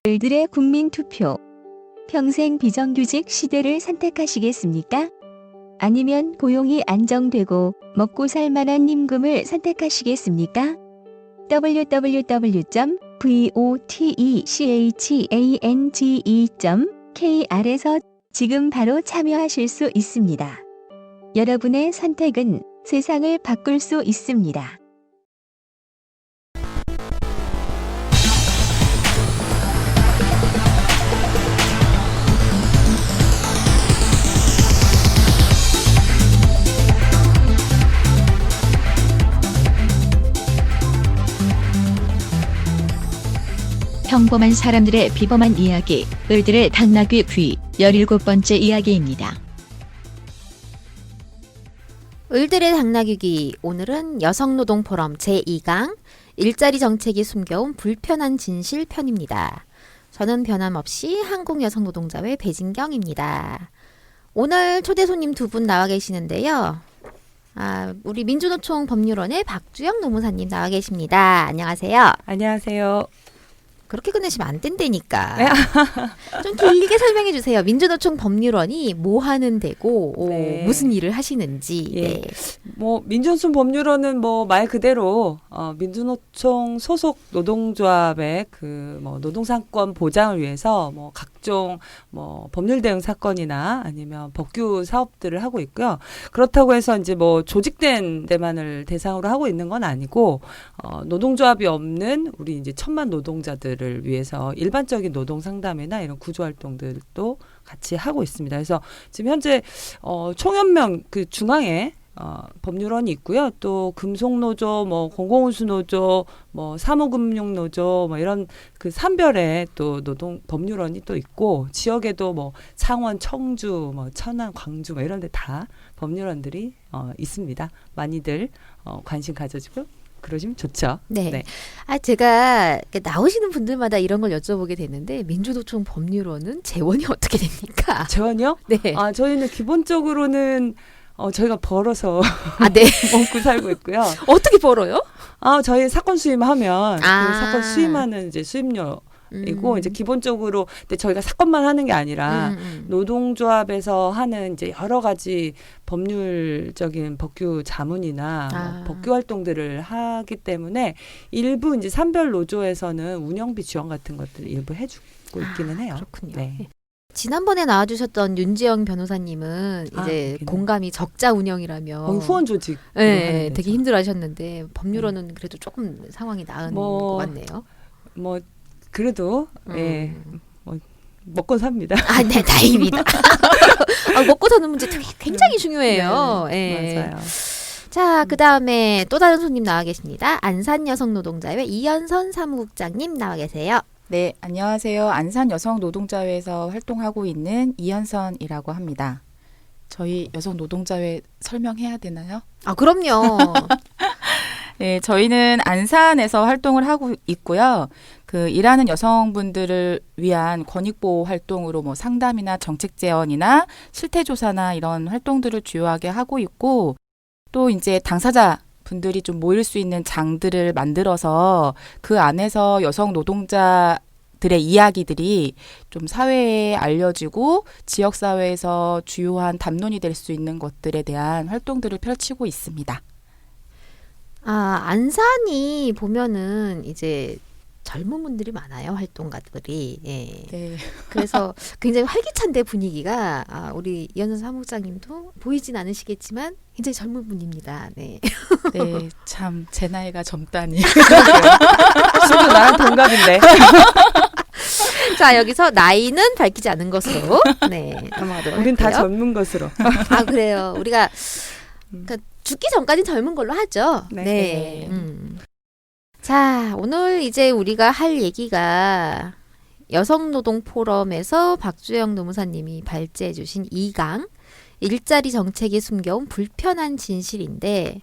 을들의 국민투표. 평생 비정규직 시대를 선택하시겠습니까? 아니면 고용이 안정되고 먹고 살 만한 임금을 선택하시겠습니까? www.votechange.kr에서 지금 바로 참여하실 수 있습니다. 여러분의 선택은 세상을 바꿀 수 있습니다. 평범한 사람들의 비범한 이야기, 을들의 당나귀 귀, 17번째 이야기입니다. 을들의 당나귀기. 오늘은 여성노동포럼 제2강 일자리 정책이 숨겨온 불편한 진실 편입니다. 저는 변함없이 한국여성노동자회 배진경입니다. 오늘 초대 손님 두 분 나와 계시는데요. 우리 민주노총 법률원의 박주영 노무사님 나와 계십니다. 안녕하세요. 안녕하세요. 그렇게 끝내시면 안 된다니까. 좀 길게 설명해 주세요. 민주노총 법률원이 뭐 하는 데고 네. 무슨 일을 하시는지. 예. 네. 민주노총 법률원은 말 그대로 민주노총 소속 노동조합의 노동상권 보장을 위해서 각종 법률 대응 사건이나 아니면 법규 사업들을 하고 있고요. 그렇다고 해서 이제 조직된 데만을 대상으로 하고 있는 건 아니고 노동조합이 없는 우리 이제 천만 노동자들을 위해서 일반적인 노동 상담이나 이런 구조 활동들도 같이 하고 있습니다. 그래서 지금 현재 총연명 그 중앙에 법률원이 있고요. 또 금속노조, 공공운수노조, 사무금융노조, 이런 그 산별의 또 노동 법률원이 또 있고, 지역에도 창원, 청주, 천안, 광주 이런 데 다 법률원들이 있습니다. 많이들 관심 가져주고 그러시면 좋죠. 네. 네. 제가 나오시는 분들마다 이런 걸 여쭤보게 되는데 민주노총 법률원은 재원이 어떻게 됩니까? 재원이요? 네. 저희는 기본적으로는 저희가 벌어서 네. 먹고 살고 있고요. 어떻게 벌어요? 저희 사건 수임하면 그 아. 사건 수임하는 이제 수임료이고 이제 기본적으로 근데 저희가 사건만 하는 게 아니라 노동조합에서 하는 이제 여러 가지 법률적인 법규 자문이나 법규 활동들을 하기 때문에 일부 이제 산별 노조에서는 운영비 지원 같은 것들을 일부 해주고 있기는 해요. 그렇군요. 네. 지난번에 나와주셨던 윤지영 변호사님은 이제 공감이 적자 운영이라며 후원 조직. 네, 되게 힘들어하셨는데 법률원은 그래도 조금 상황이 나은 것 같네요. 그래도 먹고 삽니다. 네, 다행입니다. 먹고 사는 문제 굉장히 중요해요. 네, 맞아요. 자, 그 다음에 또 다른 손님 나와 계십니다. 안산여성노동자회 이현선 사무국장님 나와 계세요. 네, 안녕하세요. 안산여성노동자회에서 활동하고 있는 이현선이라고 합니다. 저희 여성노동자회 설명해야 되나요? 그럼요. 네, 저희는 안산에서 활동을 하고 있고요. 일하는 여성분들을 위한 권익보호 활동으로 상담이나 정책 제언이나 실태조사나 이런 활동들을 주요하게 하고 있고, 또 이제 당사자 분들이 좀 모일 수 있는 장들을 만들어서 그 안에서 여성 노동자들의 이야기들이 좀 사회에 알려지고 지역사회에서 주요한 담론이 될 수 있는 것들에 대한 활동들을 펼치고 있습니다. 안산이 보면은 이제 젊은 분들이 많아요, 활동가들이. 예. 네. 그래서 굉장히 활기찬데 분위기가 우리 이현선 사무국장님도 보이진 않으시겠지만 굉장히 젊은 분입니다. 네. 네, 참 제 나이가 젊다니. 저도 나랑 동갑인데. 자, 여기서 나이는 밝히지 않은 것으로 넘어가도록 우린 다 할게요. 젊은 것으로. 그래요. 우리가 죽기 전까지는 젊은 걸로 하죠. 네. 자, 오늘 이제 우리가 할 얘기가 여성노동포럼에서 박주영 노무사님이 발제해 주신 2강 일자리 정책에 숨겨온 불편한 진실인데,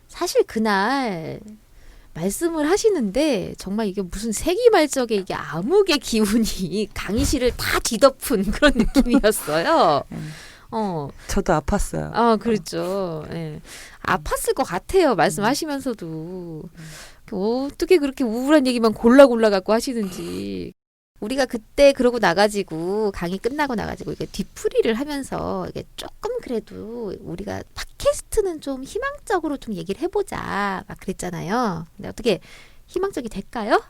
사실 그날 말씀을 하시는데 정말 이게 무슨 세기말적의 이게 암흑의 기운이 강의실을 다 뒤덮은 그런 느낌이었어요. 저도 아팠어요. 그렇죠. 예. 아팠을 것 같아요. 말씀하시면서도. 어떻게 그렇게 우울한 얘기만 골라 갖고 하시는지. 우리가 그때 그러고 나가지고 강의 끝나고 나가지고 이게 뒤풀이를 하면서 이게 조금 그래도 우리가 팟캐스트는 좀 희망적으로 좀 얘기를 해보자 막 그랬잖아요. 근데 어떻게 희망적이 될까요?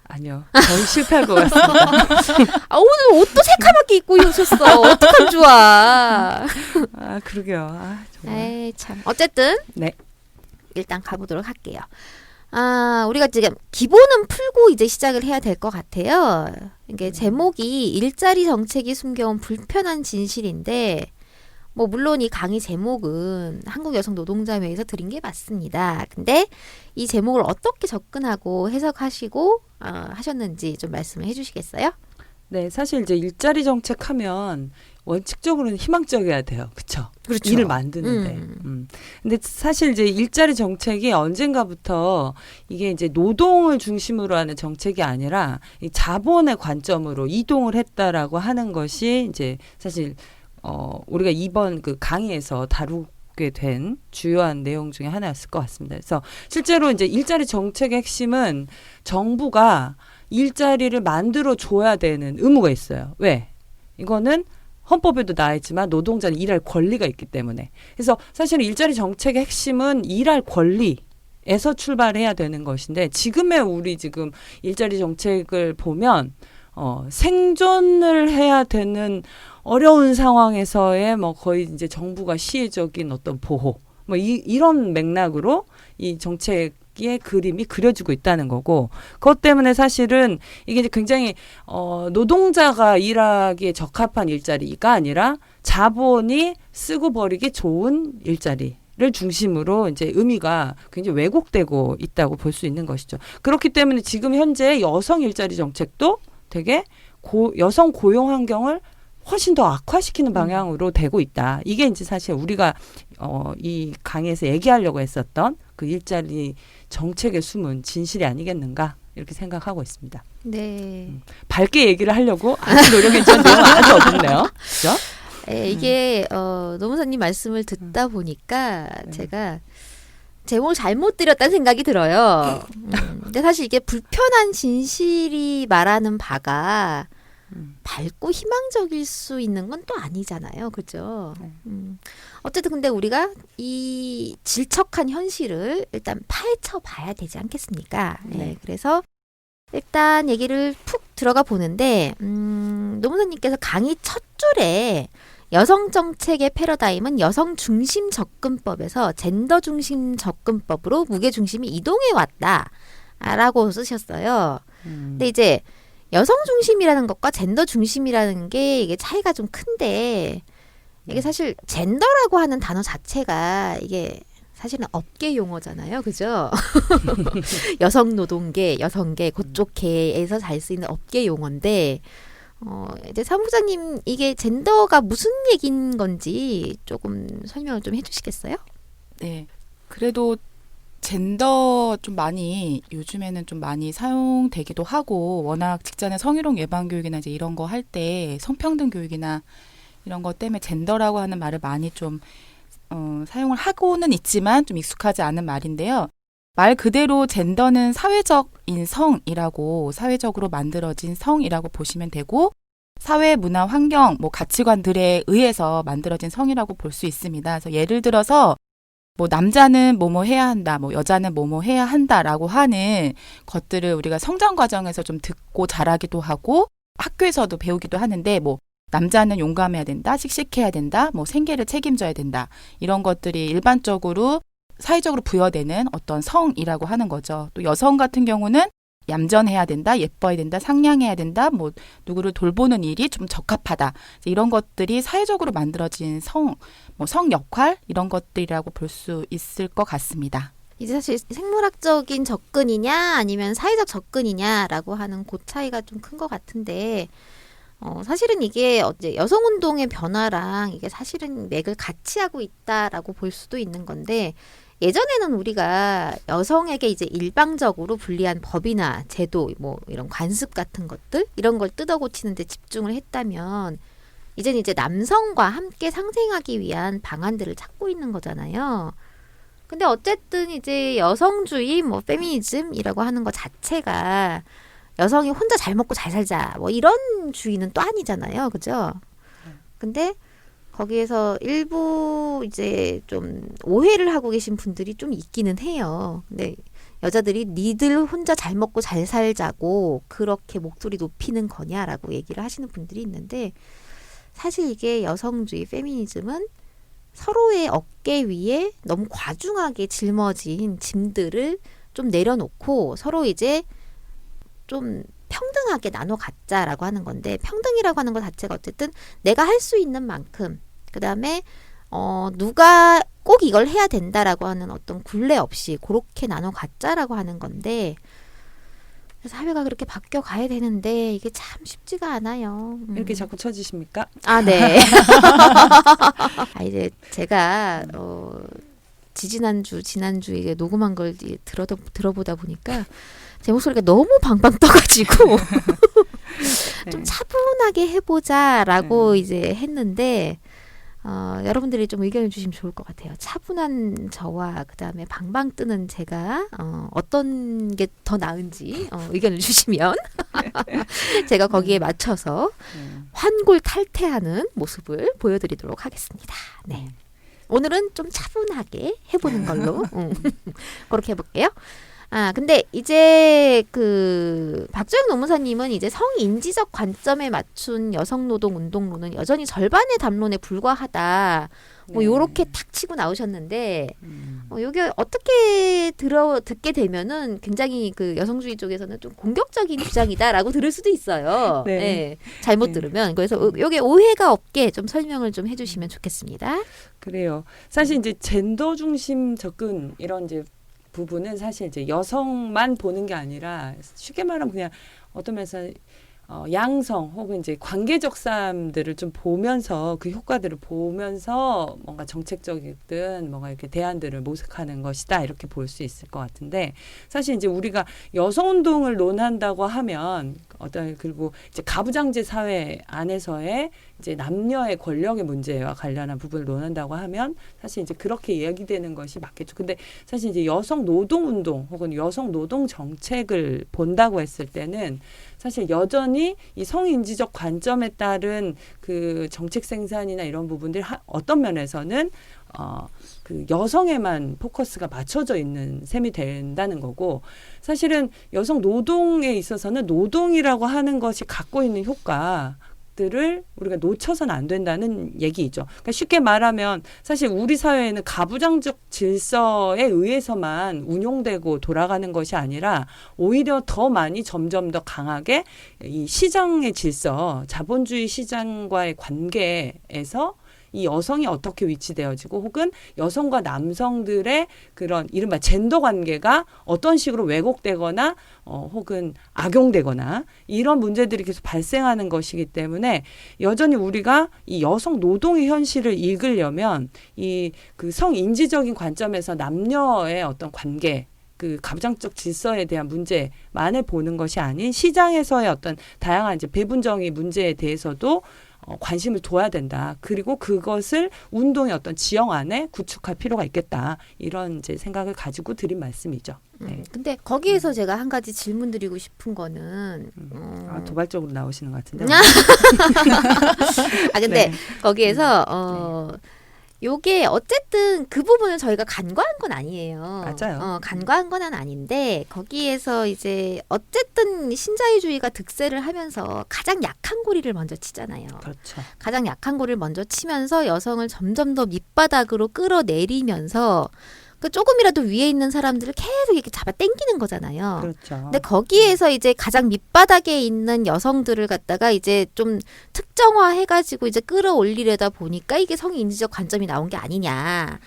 아니요. 거의 실패할 것 같습니다. 아, 오늘 옷도 새카맣게 입고 오셨어. 어떡하면 좋아. 아, 그러게요. 아, 정말. 에이, 참. 어쨌든. 네. 일단 가보도록 할게요. 아, 우리가 지금 기본은 풀고 이제 시작을 해야 될 것 같아요. 이게 제목이 일자리 정책이 숨겨온 불편한 진실인데, 뭐 물론 이 강의 제목은 한국여성노동자회에서 드린 게 맞습니다. 근데 이 제목을 어떻게 접근하고 해석하시고 하셨는지 좀 말씀을 해주시겠어요? 네, 사실 이제 일자리 정책하면 원칙적으로는 희망적이어야 돼요. 그렇죠? 그렇죠. 일을 만드는데. 근데 사실 이제 일자리 정책이 언젠가부터 이게 이제 노동을 중심으로 하는 정책이 아니라 이 자본의 관점으로 이동을 했다라고 하는 것이 이제 사실 우리가 이번 그 강의에서 다루게 된 주요한 내용 중에 하나였을 것 같습니다. 그래서 실제로 이제 일자리 정책의 핵심은 정부가 일자리를 만들어 줘야 되는 의무가 있어요. 왜? 이거는 헌법에도 나와 있지만 노동자는 일할 권리가 있기 때문에. 그래서 사실은 일자리 정책의 핵심은 일할 권리에서 출발해야 되는 것인데 지금의 우리 지금 일자리 정책을 보면 생존을 해야 되는 어려운 상황에서의 뭐 거의 이제 정부가 시혜적인 어떤 보호 뭐 이런 맥락으로 이 정책의 그림이 그려지고 있다는 거고 그것 때문에 사실은 이게 이제 굉장히 노동자가 일하기에 적합한 일자리가 아니라 자본이 쓰고 버리기 좋은 일자리를 중심으로 이제 의미가 굉장히 왜곡되고 있다고 볼 수 있는 것이죠. 그렇기 때문에 지금 현재 여성 일자리 정책도 되게 여성 고용 환경을 훨씬 더 악화시키는 방향으로 되고 있다. 이게 이제 사실 우리가 이 강의에서 얘기하려고 했었던 그 일자리 정책의 숨은 진실이 아니겠는가 이렇게 생각하고 있습니다. 네. 밝게 얘기를 하려고 아주 노력했지만 내용 아주 어둡네요. 그렇죠? 네, 이게 노무사님 말씀을 듣다 보니까 제가 제목을 잘못 드렸다는 생각이 들어요. 근데 사실 이게 불편한 진실이 말하는 바가 밝고 희망적일 수 있는 건 또 아니잖아요. 그죠? 어쨌든 근데 우리가 이 질척한 현실을 일단 파헤쳐 봐야 되지 않겠습니까? 네. 그래서 일단 얘기를 푹 들어가 보는데 노무사님께서 강의 첫 줄에 여성 정책의 패러다임은 여성 중심 접근법에서 젠더 중심 접근법으로 무게 중심이 이동해 왔다라고 쓰셨어요. 근데 이제 여성 중심이라는 것과 젠더 중심이라는 게 이게 차이가 좀 큰데 이게 사실 젠더라고 하는 단어 자체가 이게 사실은 업계 용어잖아요. 그죠? 여성 노동계, 여성계, 그쪽 계에서 잘 쓰이는 업계 용어인데 이제 사무장님 이게 젠더가 무슨 얘기인 건지 조금 설명을 좀 해주시겠어요? 네. 그래도 젠더 좀 많이 요즘에는 좀 많이 사용되기도 하고 워낙 직장의 성희롱 예방 교육이나 이제 이런 거 할 때 성평등 교육이나 이런 것 때문에 젠더라고 하는 말을 많이 좀 사용을 하고는 있지만 좀 익숙하지 않은 말인데요. 말 그대로 젠더는 사회적인 성이라고 사회적으로 만들어진 성이라고 보시면 되고 사회, 문화, 환경, 뭐 가치관들에 의해서 만들어진 성이라고 볼 수 있습니다. 그래서 예를 들어서 뭐 남자는 뭐뭐 해야 한다, 뭐 여자는 뭐뭐 해야 한다라고 하는 것들을 우리가 성장 과정에서 좀 듣고 자라기도 하고 학교에서도 배우기도 하는데 뭐 남자는 용감해야 된다, 씩씩해야 된다, 뭐 생계를 책임져야 된다 이런 것들이 일반적으로 사회적으로 부여되는 어떤 성이라고 하는 거죠. 또 여성 같은 경우는 얌전해야 된다, 예뻐야 된다, 상냥해야 된다, 뭐 누구를 돌보는 일이 좀 적합하다. 이런 것들이 사회적으로 만들어진 성 역할 이런 것들이라고 볼 수 있을 것 같습니다. 이제 사실 생물학적인 접근이냐 아니면 사회적 접근이냐라고 하는 그 차이가 좀 큰 것 같은데 사실은 이게 이제 여성운동의 변화랑 이게 사실은 맥을 같이 하고 있다라고 볼 수도 있는 건데 예전에는 우리가 여성에게 이제 일방적으로 불리한 법이나 제도, 뭐 이런 관습 같은 것들 이런 걸 뜯어고치는 데 집중을 했다면 이제는 이제 남성과 함께 상생하기 위한 방안들을 찾고 있는 거잖아요. 근데 어쨌든 이제 여성주의, 뭐 페미니즘이라고 하는 것 자체가 여성이 혼자 잘 먹고 잘 살자 뭐 이런 주의는 또 아니잖아요. 그죠? 근데 거기에서 일부 이제 좀 오해를 하고 계신 분들이 좀 있기는 해요. 근데 여자들이 니들 혼자 잘 먹고 잘 살자고 그렇게 목소리 높이는 거냐라고 얘기를 하시는 분들이 있는데 사실 이게 여성주의 페미니즘은 서로의 어깨 위에 너무 과중하게 짊어진 짐들을 좀 내려놓고 서로 이제 좀 평등하게 나눠 갖자라고 하는 건데 평등이라고 하는 것 자체가 어쨌든 내가 할 수 있는 만큼 그다음에 누가 꼭 이걸 해야 된다라고 하는 어떤 굴레 없이 그렇게 나눠 갖자라고 하는 건데 사회가 그렇게 바뀌어 가야 되는데 이게 참 쉽지가 않아요. 이렇게 자꾸 쳐지십니까? 아, 네. 이제 제가 지난주 이게 녹음한 걸 들어보다 보니까 제 목소리가 너무 방방 떠가지고 좀 차분하게 해보자라고 이제 했는데 여러분들이 좀 의견을 주시면 좋을 것 같아요. 차분한 저와 그 다음에 방방 뜨는 제가 어떤 게 더 나은지 의견을 주시면 제가 거기에 맞춰서 환골탈태하는 모습을 보여드리도록 하겠습니다. 네. 오늘은 좀 차분하게 해보는 걸로 그렇게 해볼게요. 근데 이제 박정영 노무사님은 이제 성인지적 관점에 맞춘 여성노동 운동론은 여전히 절반의 담론에 불과하다. 뭐 요렇게 탁 치고 나오셨는데 요게 어떻게 듣게 되면은 굉장히 그 여성주의 쪽에서는 좀 공격적인 주장이다라고 들을 수도 있어요. 네. 네. 잘못 들으면. 그래서 요게 오해가 없게 좀 설명을 좀 해주시면 좋겠습니다. 그래요. 사실 이제 젠더 중심 접근 이런 이제 부분은 사실 이제 여성만 보는 게 아니라 쉽게 말하면 그냥 어떤 면에서 양성 혹은 이제 관계적 싸움들을 좀 보면서 그 효과들을 보면서 뭔가 정책적이든 뭔가 이렇게 대안들을 모색하는 것이다 이렇게 볼 수 있을 것 같은데 사실 이제 우리가 여성 운동을 논한다고 하면 그리고 이제 가부장제 사회 안에서의 이제 남녀의 권력의 문제와 관련한 부분을 논한다고 하면 사실 이제 그렇게 이야기되는 것이 맞겠죠. 근데 사실 이제 여성 노동 운동 혹은 여성 노동 정책을 본다고 했을 때는 사실 여전히 이 성인지적 관점에 따른 그 정책 생산이나 이런 부분들 어떤 면에서는 그 여성에만 포커스가 맞춰져 있는 셈이 된다는 거고 사실은 여성 노동에 있어서는 노동이라고 하는 것이 갖고 있는 효과들을 우리가 놓쳐서는 안 된다는 얘기이죠. 그러니까 쉽게 말하면 사실 우리 사회에는 가부장적 질서에 의해서만 운용되고 돌아가는 것이 아니라 오히려 더 많이 점점 더 강하게 이 시장의 질서, 자본주의 시장과의 관계에서 이 여성이 어떻게 위치되어지고 혹은 여성과 남성들의 그런 이른바 젠더 관계가 어떤 식으로 왜곡되거나 혹은 악용되거나 이런 문제들이 계속 발생하는 것이기 때문에 여전히 우리가 이 여성 노동의 현실을 읽으려면 이 그 성인지적인 관점에서 남녀의 어떤 관계 그 가부장적 질서에 대한 문제만을 보는 것이 아닌 시장에서의 어떤 다양한 이제 배분정의 문제에 대해서도 관심을 둬야 된다. 그리고 그것을 운동의 어떤 지형 안에 구축할 필요가 있겠다. 이런 이제 생각을 가지고 드린 말씀이죠. 네. 근데 거기에서 제가 한 가지 질문 드리고 싶은 거는 도발적으로 나오시는 것 같은데. 근데 네. 거기에서 요게 어쨌든 그 부분을 저희가 간과한 건 아니에요. 맞아요. 간과한 건 아닌데 거기에서 이제 어쨌든 신자유주의가 득세를 하면서 가장 약한 고리를 먼저 치잖아요. 그렇죠. 가장 약한 고리를 먼저 치면서 여성을 점점 더 밑바닥으로 끌어내리면서 그 조금이라도 위에 있는 사람들을 계속 이렇게 잡아 당기는 거잖아요. 그렇죠. 근데 거기에서 이제 가장 밑바닥에 있는 여성들을 갖다가 이제 좀 특정화해가지고 이제 끌어올리려다 보니까 이게 성인지적 관점이 나온 게 아니냐,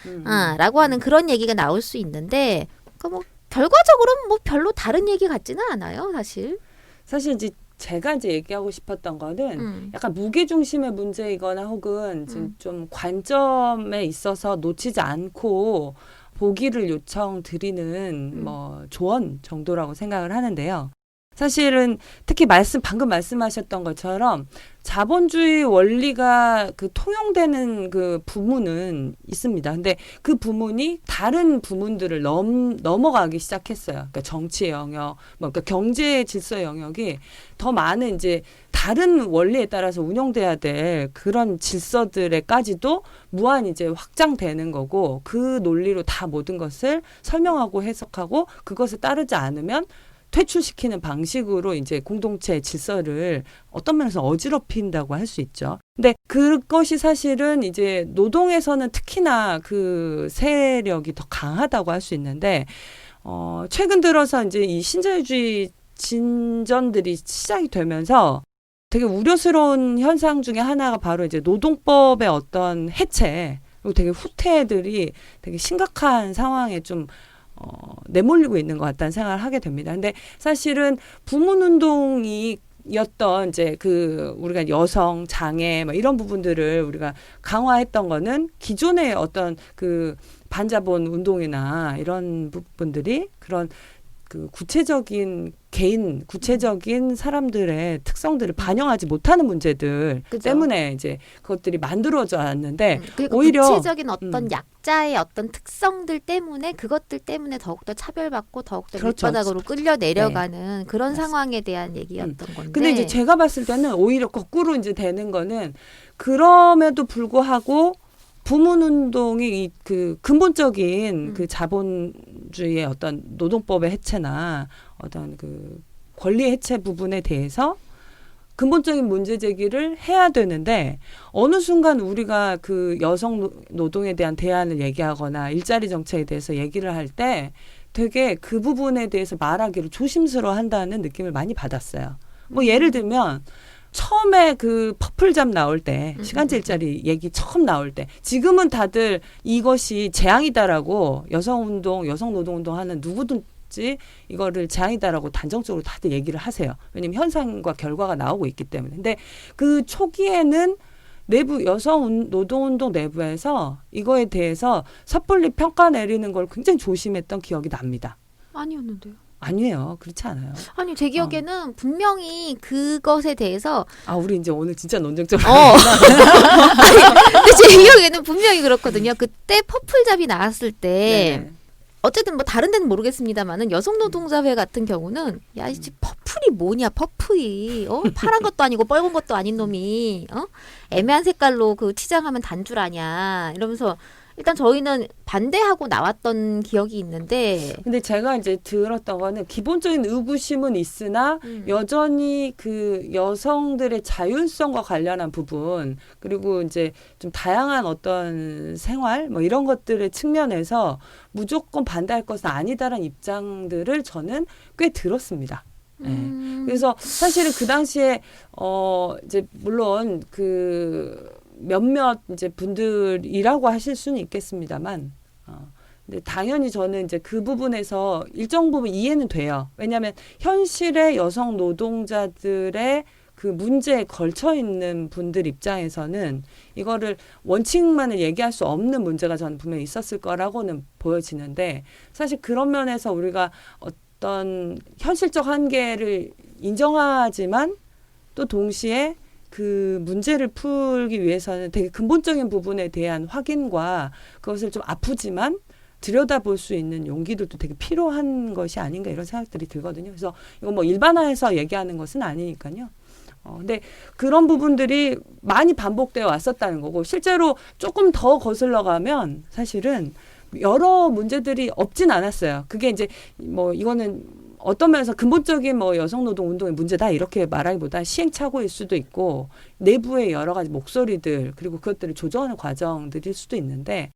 라고 하는 그런 얘기가 나올 수 있는데, 그러니까 뭐 결과적으로는 뭐 별로 다른 얘기 같지는 않아요, 사실. 사실 이제 제가 이제 얘기하고 싶었던 거는 약간 무게 중심의 문제이거나 혹은 좀 관점에 있어서 놓치지 않고 보기를 요청드리는 뭐 조언 정도라고 생각을 하는데요. 사실은 특히 방금 말씀하셨던 것처럼 자본주의 원리가 그 통용되는 그 부문은 있습니다. 근데 그 부문이 다른 부문들을 넘어가기 시작했어요. 그러니까 정치의 영역, 그러니까 경제 질서 영역이 더 많은 이제 다른 원리에 따라서 운영돼야 될 그런 질서들에까지도 무한 이제 확장되는 거고, 그 논리로 다 모든 것을 설명하고 해석하고 그것을 따르지 않으면 퇴출시키는 방식으로 이제 공동체 질서를 어떤 면에서 어지럽힌다고 할 수 있죠. 근데 그것이 사실은 이제 노동에서는 특히나 그 세력이 더 강하다고 할 수 있는데, 최근 들어서 이제 이 신자유주의 진전들이 시작이 되면서 되게 우려스러운 현상 중에 하나가 바로 이제 노동법의 어떤 해체, 그리고 되게 후퇴들이 되게 심각한 상황에 좀 내몰리고 있는 것 같다는 생각을 하게 됩니다. 근데 사실은 부문운동이 였던 이제 그 우리가 여성 장애 뭐 이런 부분들을 우리가 강화했던 거는 기존의 어떤 그 반자본 운동이나 이런 부분들이 그런 그 구체적인 사람들의 특성들을 반영하지 못하는 문제들 그죠. 때문에 이제 그것들이 만들어져 왔는데, 그러니까 오히려 구체적인 어떤 약자의 어떤 특성들 때문에 그것들 때문에 더욱더 차별받고 더욱더 그렇죠. 밑바닥으로 끌려 내려가는 그런 상황에 대한 얘기였던 건데. 근데 이제 제가 봤을 때는 오히려 거꾸로 이제 되는 거는, 그럼에도 불구하고 부문운동이 그 근본적인 그 자본주의의 어떤 노동법의 해체나 어떤 그 권리 해체 부분에 대해서 근본적인 문제 제기를 해야 되는데, 어느 순간 우리가 그 여성 노동에 대한 대안을 얘기하거나 일자리 정책에 대해서 얘기를 할 때 되게 그 부분에 대해서 말하기를 조심스러워 한다는 느낌을 많이 받았어요. 뭐 예를 들면 처음에 그 퍼플잡 나올 때, 시간제 일자리 얘기 처음 나올 때, 지금은 다들 이것이 재앙이다라고 여성운동, 여성노동운동 하는 누구든지 이거를 재앙이다라고 단정적으로 다들 얘기를 하세요. 왜냐면 현상과 결과가 나오고 있기 때문에. 근데 그 초기에는 내부 여성 노동운동 내부에서 이거에 대해서 섣불리 평가 내리는 걸 굉장히 조심했던 기억이 납니다. 아니었는데요. 아니에요. 그렇지 않아요. 아니 제 기억에는 분명히 그것에 대해서 우리 이제 오늘 진짜 논쟁적으로 근데 제 기억에는 분명히 그렇거든요. 그때 퍼플잡이 나왔을 때 네네. 어쨌든 뭐 다른 데는 모르겠습니다만은 여성노동자회 같은 경우는 야 이 퍼플이 뭐냐 퍼플이 파란 것도 아니고 빨간 것도 아닌 놈이 애매한 색깔로 그 치장하면 단줄 아냐 이러면서 일단 저희는 반대하고 나왔던 기억이 있는데, 근데 제가 이제 들었던 거는 기본적인 의구심은 있으나 여전히 그 여성들의 자율성과 관련한 부분, 그리고 이제 좀 다양한 어떤 생활 뭐 이런 것들의 측면에서 무조건 반대할 것은 아니다라는 입장들을 저는 꽤 들었습니다. 그래서 사실은 그 당시에 이제 물론 그 몇몇 이제 분들이라고 하실 수는 있겠습니다만, 근데 당연히 저는 이제 그 부분에서 일정 부분 이해는 돼요. 왜냐하면 현실의 여성 노동자들의 그 문제에 걸쳐 있는 분들 입장에서는 이거를 원칙만을 얘기할 수 없는 문제가 저는 분명히 있었을 거라고는 보여지는데, 사실 그런 면에서 우리가 어떤 현실적 한계를 인정하지만 또 동시에 그 문제를 풀기 위해서는 되게 근본적인 부분에 대한 확인과 그것을 좀 아프지만 들여다볼 수 있는 용기들도 되게 필요한 것이 아닌가, 이런 생각들이 들거든요. 그래서 이거 뭐 일반화해서 얘기하는 것은 아니니까요. 근데 그런 부분들이 많이 반복되어 왔었다는 거고, 실제로 조금 더 거슬러 가면 사실은 여러 문제들이 없진 않았어요. 그게 이제 뭐 이거는 어떤 면에서 근본적인 뭐 여성노동 운동의 문제다 이렇게 말하기보다 시행착오일 수도 있고 내부의 여러 가지 목소리들, 그리고 그것들을 조정하는 과정들일 수도 있는데,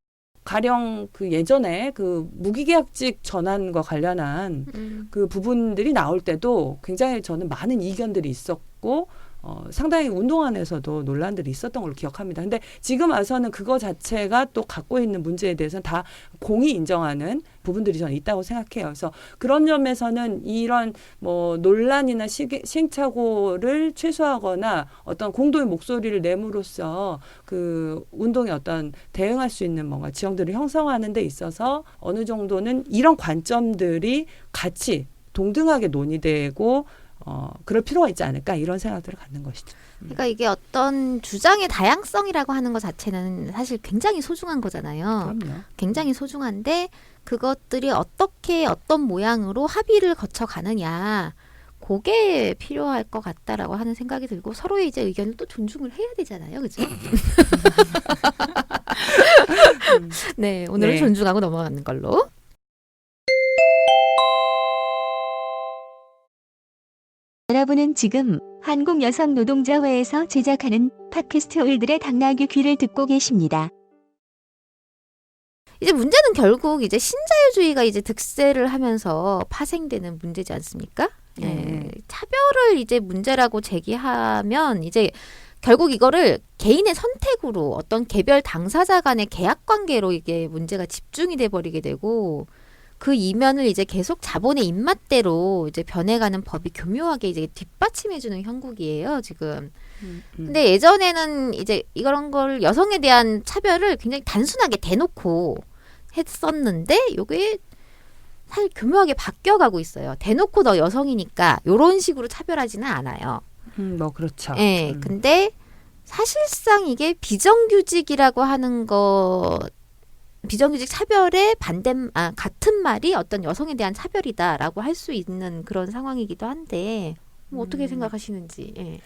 가령 그 예전에 그 무기계약직 전환과 관련한 그 부분들이 나올 때도 굉장히 저는 많은 이견들이 있었고 상당히 운동 안에서도 논란들이 있었던 걸로 기억합니다. 근데 지금 와서는 그거 자체가 또 갖고 있는 문제에 대해서는 다 공히 인정하는 부분들이 저는 있다고 생각해요. 그래서 그런 점에서는 이런 뭐 논란이나 시행착오를 최소화하거나 어떤 공동의 목소리를 내므로써 그 운동에 어떤 대응할 수 있는 뭔가 지형들을 형성하는 데 있어서 어느 정도는 이런 관점들이 같이 동등하게 논의되고 그럴 필요가 있지 않을까 이런 생각들을 갖는 것이죠. 그러니까 이게 어떤 주장의 다양성이라고 하는 것 자체는 사실 굉장히 소중한 거잖아요. 그럼요. 굉장히 소중한데 그것들이 어떻게 어떤 모양으로 합의를 거쳐 가느냐 그게 필요할 것 같다라고 하는 생각이 들고 서로의 이제 의견을 또 존중을 해야 되잖아요. 그죠? 네, 오늘은 네. 존중하고 넘어가는 걸로. 여러분은 지금 한국여성노동자회에서 제작하는 팟캐스트 울들의 당나귀 귀를 듣고 계십니다. 이제 문제는 결국 이제 신자유주의가 이제 득세를 하면서 파생되는 문제지 않습니까? 네. 차별을 이제 문제라고 제기하면 이제 결국 이거를 개인의 선택으로 어떤 개별 당사자 간의 계약 관계로 이게 문제가 집중이 돼 버리게 되고 그 이면을 이제 계속 자본의 입맛대로 이제 변해가는 법이 교묘하게 이제 뒷받침해주는 형국이에요, 지금. 근데 예전에는 이제 이런 걸 여성에 대한 차별을 굉장히 단순하게 대놓고 했었는데 요게 사실 교묘하게 바뀌어가고 있어요. 대놓고 너 여성이니까 요런 식으로 차별하지는 않아요. 뭐 그렇죠. 예, 근데 사실상 이게 비정규직이라고 하는 것 비정규직 차별의 같은 말이 어떤 여성에 대한 차별이다라고 할 수 있는 그런 상황이기도 한데 뭐 어떻게 생각하시는지. 예.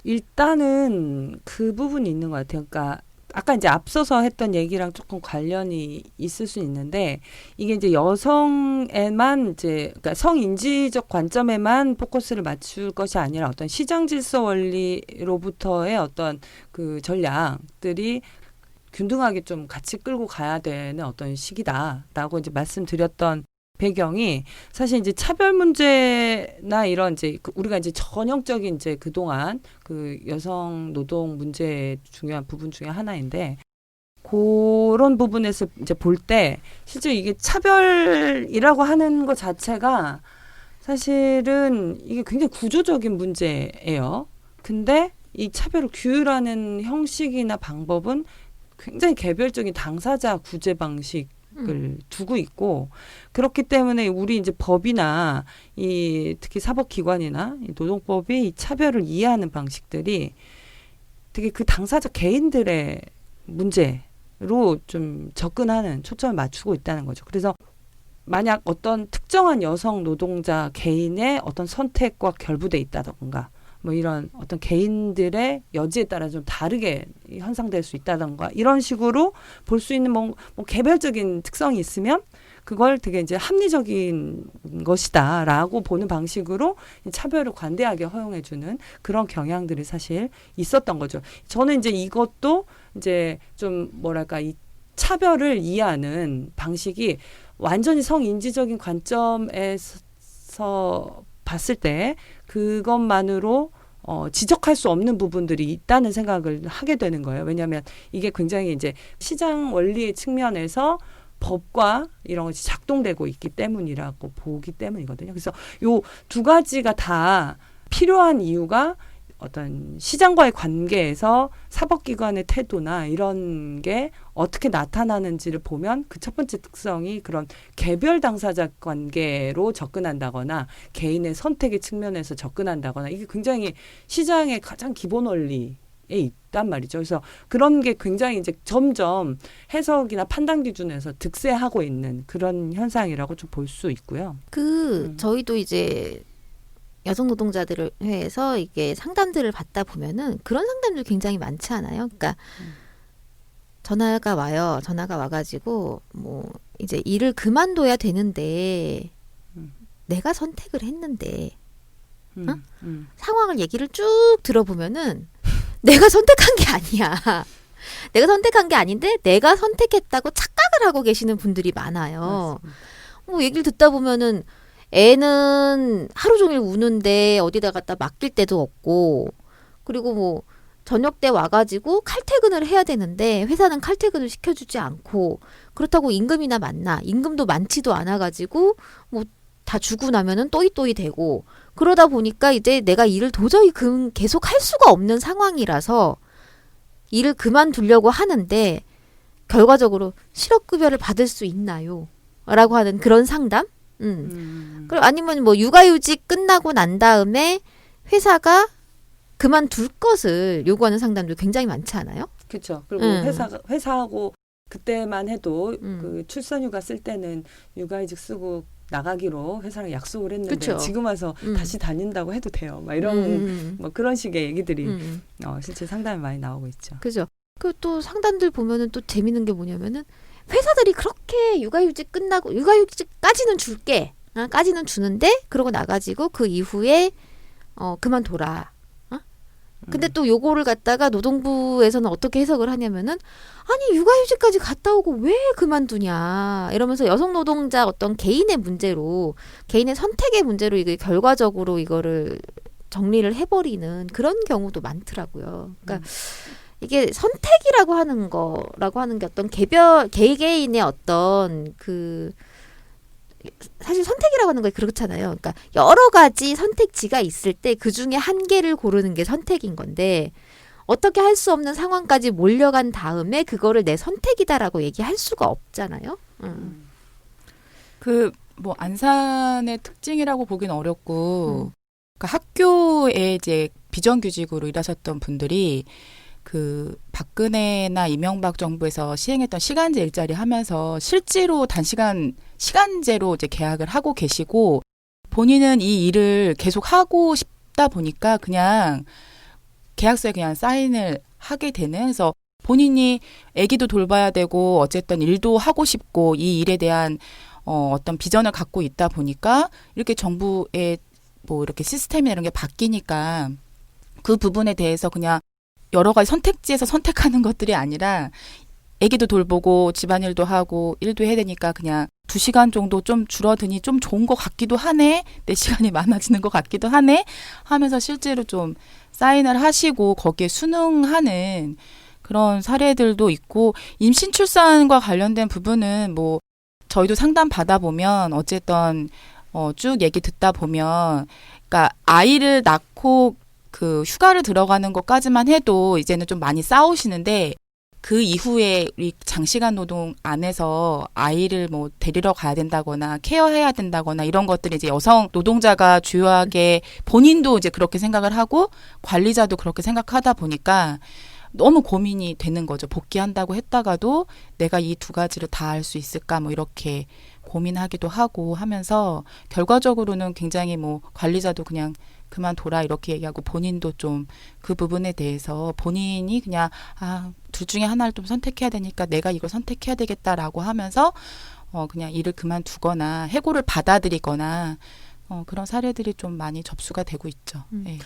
일단은 그 부분이 있는 것 같아요. 그러니까 아까 이제 앞서서 했던 얘기랑 조금 관련이 있을 수 있는데 이게 이제 여성에만 이제 그러니까 성인지적 관점에만 포커스를 맞출 것이 아니라 어떤 시장 질서 원리로부터의 어떤 그 전략들이 균등하게 좀 같이 끌고 가야 되는 어떤 시기다라고 이제 말씀드렸던 배경이 사실 이제 차별 문제나 이런 이제 우리가 이제 전형적인 이제 그동안 그 여성 노동 문제의 중요한 부분 중에 하나인데 그런 부분에서 이제 볼 때 실제 이게 차별이라고 하는 것 자체가 사실은 이게 굉장히 구조적인 문제예요. 근데 이 차별을 규율하는 형식이나 방법은 굉장히 개별적인 당사자 구제 방식을 두고 있고 그렇기 때문에 우리 이제 법이나 이 특히 사법기관이나 이 노동법이 이 차별을 이해하는 방식들이 되게 그 당사자 개인들의 문제로 좀 접근하는 초점을 맞추고 있다는 거죠. 그래서 만약 어떤 특정한 여성 노동자 개인의 어떤 선택과 결부돼 있다던가 뭐 이런 어떤 개인들의 여지에 따라 좀 다르게 형성될 수 있다던가 이런 식으로 볼 수 있는 뭐 개별적인 특성이 있으면 그걸 되게 이제 합리적인 것이다라고 보는 방식으로 차별을 관대하게 허용해주는 그런 경향들이 사실 있었던 거죠. 저는 이제 이것도 이제 좀 뭐랄까 이 차별을 이해하는 방식이 완전히 성인지적인 관점에서 봤을 때 그것만으로 지적할 수 없는 부분들이 있다는 생각을 하게 되는 거예요. 왜냐하면 이게 굉장히 이제 시장 원리의 측면에서 법과 이런 것이 작동되고 있기 때문이라고 보기 때문이거든요. 그래서 요 두 가지가 다 필요한 이유가 어떤 시장과의 관계에서 사법기관의 태도나 이런 게 어떻게 나타나는지를 보면 그 첫 번째 특성이 그런 개별 당사자 관계로 접근한다거나 개인의 선택의 측면에서 접근한다거나 이게 굉장히 시장의 가장 기본 원리에 있단 말이죠. 그래서 그런 게 굉장히 이제 점점 해석이나 판단 기준에서 득세하고 있는 그런 현상이라고 좀 볼 수 있고요. 저희도 이제 여성 노동자들을 회해서 이게 상담들을 받다 보면은 그런 상담들 굉장히 많지 않아요. 그러니까 전화가 와가지고 뭐 이제 일을 그만둬야 되는데 내가 선택을 했는데 상황을 얘기를 쭉 들어보면은 내가 선택한 게 아니야. 내가 선택한 게 아닌데 내가 선택했다고 착각을 하고 계시는 분들이 많아요. 뭐 얘기를 듣다 보면은 애는 하루 종일 우는데 어디다 갖다 맡길 데도 없고 그리고 뭐 저녁 때 와가지고 칼퇴근을 해야 되는데 회사는 칼퇴근을 시켜주지 않고 그렇다고 임금이나 많나 임금도 많지도 않아가지고 뭐 다 주고 나면은 또이또이 되고 그러다 보니까 이제 내가 일을 도저히 계속 할 수가 없는 상황이라서 일을 그만두려고 하는데 결과적으로 실업급여를 받을 수 있나요? 라고 하는 그런 상담? 그리고 아니면 뭐 육아휴직 끝나고 난 다음에 회사가 그만둘 것을 요구하는 상담도 굉장히 많지 않아요? 그렇죠. 그리고 회사하고 그때만 해도 그 출산휴가 쓸 때는 육아휴직 쓰고 나가기로 회사랑 약속을 했는데 그쵸. 지금 와서 다시 다닌다고 해도 돼요. 막 이런 뭐 그런 식의 얘기들이 실제 상담에 많이 나오고 있죠. 그죠. 그 또 상담들 보면은 또 재밌는 게 뭐냐면은 회사들이 그렇게 육아휴직 끝나고 육아휴직까지는 줄게, 까지는 주는데 그러고 나가지고 그 이후에 그만둬라. 근데 또 요거를 갖다가 노동부에서는 어떻게 해석을 하냐면은 아니 육아휴직까지 갔다 오고 왜 그만두냐 이러면서 여성 노동자 어떤 개인의 문제로 개인의 선택의 문제로 이게 결과적으로 이거를 정리를 해버리는 그런 경우도 많더라고요. 그러니까 이게 선택이라고 하는 게 어떤 개개인의 어떤 그 사실 선택이라고 하는 게 그렇잖아요. 그러니까 여러 가지 선택지가 있을 때 그 중에 한 개를 고르는 게 선택인 건데 어떻게 할 수 없는 상황까지 몰려간 다음에 그거를 내 선택이다라고 얘기할 수가 없잖아요. 그 뭐 안산의 특징이라고 보긴 어렵고 그러니까 학교에 이제 비정규직으로 일하셨던 분들이 그 박근혜나 이명박 정부에서 시행했던 시간제 일자리 하면서 실제로 단시간 시간제로 이제 계약을 하고 계시고 본인은 이 일을 계속 하고 싶다 보니까 그냥 계약서에 그냥 사인을 하게 되는 그래서 본인이 아기도 돌봐야 되고 어쨌든 일도 하고 싶고 이 일에 대한 어떤 비전을 갖고 있다 보니까 이렇게 정부의 뭐 이렇게 시스템이나 이런 게 바뀌니까 그 부분에 대해서 그냥 여러 가지 선택지에서 선택하는 것들이 아니라 아기도 돌보고 집안일도 하고 일도 해야 되니까 그냥 2시간 정도 좀 줄어드니 좀 좋은 것 같기도 하네. 내 시간이 많아지는 것 같기도 하네. 하면서 실제로 좀 사인을 하시고 거기에 순응하는 그런 사례들도 있고 임신 출산과 관련된 부분은 뭐 저희도 상담 받아보면 어쨌든 쭉 얘기 듣다 보면 그러니까 아이를 낳고 그 휴가를 들어가는 것까지만 해도 이제는 좀 많이 싸우시는데 그 이후에 우리 장시간 노동 안에서 아이를 뭐 데리러 가야 된다거나 케어해야 된다거나 이런 것들이 이제 여성 노동자가 주요하게 본인도 이제 그렇게 생각을 하고 관리자도 그렇게 생각하다 보니까 너무 고민이 되는 거죠. 복귀한다고 했다가도 내가 이 두 가지를 다 할 수 있을까 뭐 이렇게 고민하기도 하고 하면서 결과적으로는 굉장히 뭐 관리자도 그냥 그만둬라 이렇게 얘기하고 본인도 좀 그 부분에 대해서 본인이 그냥 둘 중에 하나를 좀 선택해야 되니까 내가 이걸 선택해야 되겠다라고 하면서 그냥 일을 그만두거나 해고를 받아들이거나 그런 사례들이 좀 많이 접수가 되고 있죠. 네.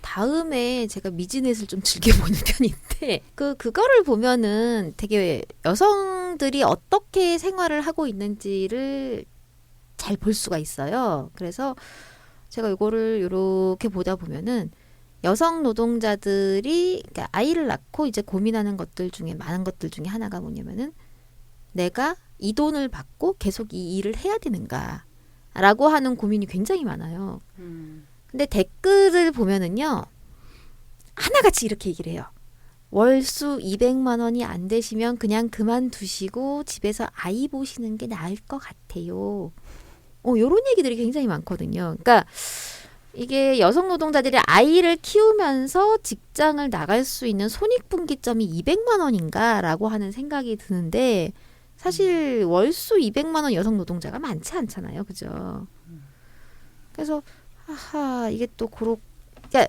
다음에 제가 미즈넷을 좀 즐겨보는 편인데 그거를 보면은 되게 여성들이 어떻게 생활을 하고 있는지를 잘 볼 수가 있어요. 그래서 제가 이거를 이렇게 보다 보면은 여성 노동자들이 그러니까 아이를 낳고 이제 고민하는 것들 중에 많은 것들 중에 하나가 뭐냐면은 내가 이 돈을 받고 계속 이 일을 해야 되는가 라고 하는 고민이 굉장히 많아요. 근데 댓글을 보면은요 하나같이 이렇게 얘기를 해요. 월수 200만 원이 안 되시면 그냥 그만두시고 집에서 아이 보시는 게 나을 것 같아요. 요런 얘기들이 굉장히 많거든요. 그러니까 이게 여성 노동자들이 아이를 키우면서 직장을 나갈 수 있는 손익분기점이 200만 원인가라고 하는 생각이 드는데 사실 월수 200만 원 여성 노동자가 많지 않잖아요. 그죠? 그래서 이게 또 그러니까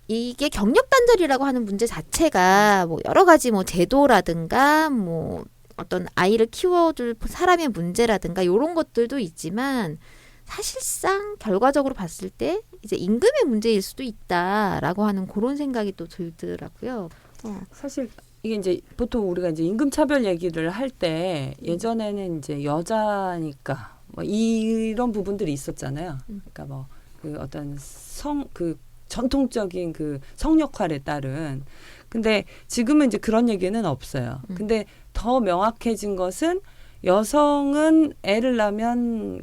이게 경력 단절이라고 하는 문제 자체가 뭐 여러 가지 뭐 제도라든가 뭐 어떤 아이를 키워줄 사람의 문제라든가 이런 것들도 있지만 사실상 결과적으로 봤을 때 이제 임금의 문제일 수도 있다라고 하는 그런 생각이 또 들더라고요. 사실 이게 이제 보통 우리가 이제 임금 차별 얘기를 할 때 예전에는 이제 여자니까 뭐 이런 부분들이 있었잖아요. 그러니까 뭐 그 어떤 그 전통적인 그 성 역할에 따른. 근데 지금은 이제 그런 얘기는 없어요. 근데 더 명확해진 것은 여성은 애를 낳으면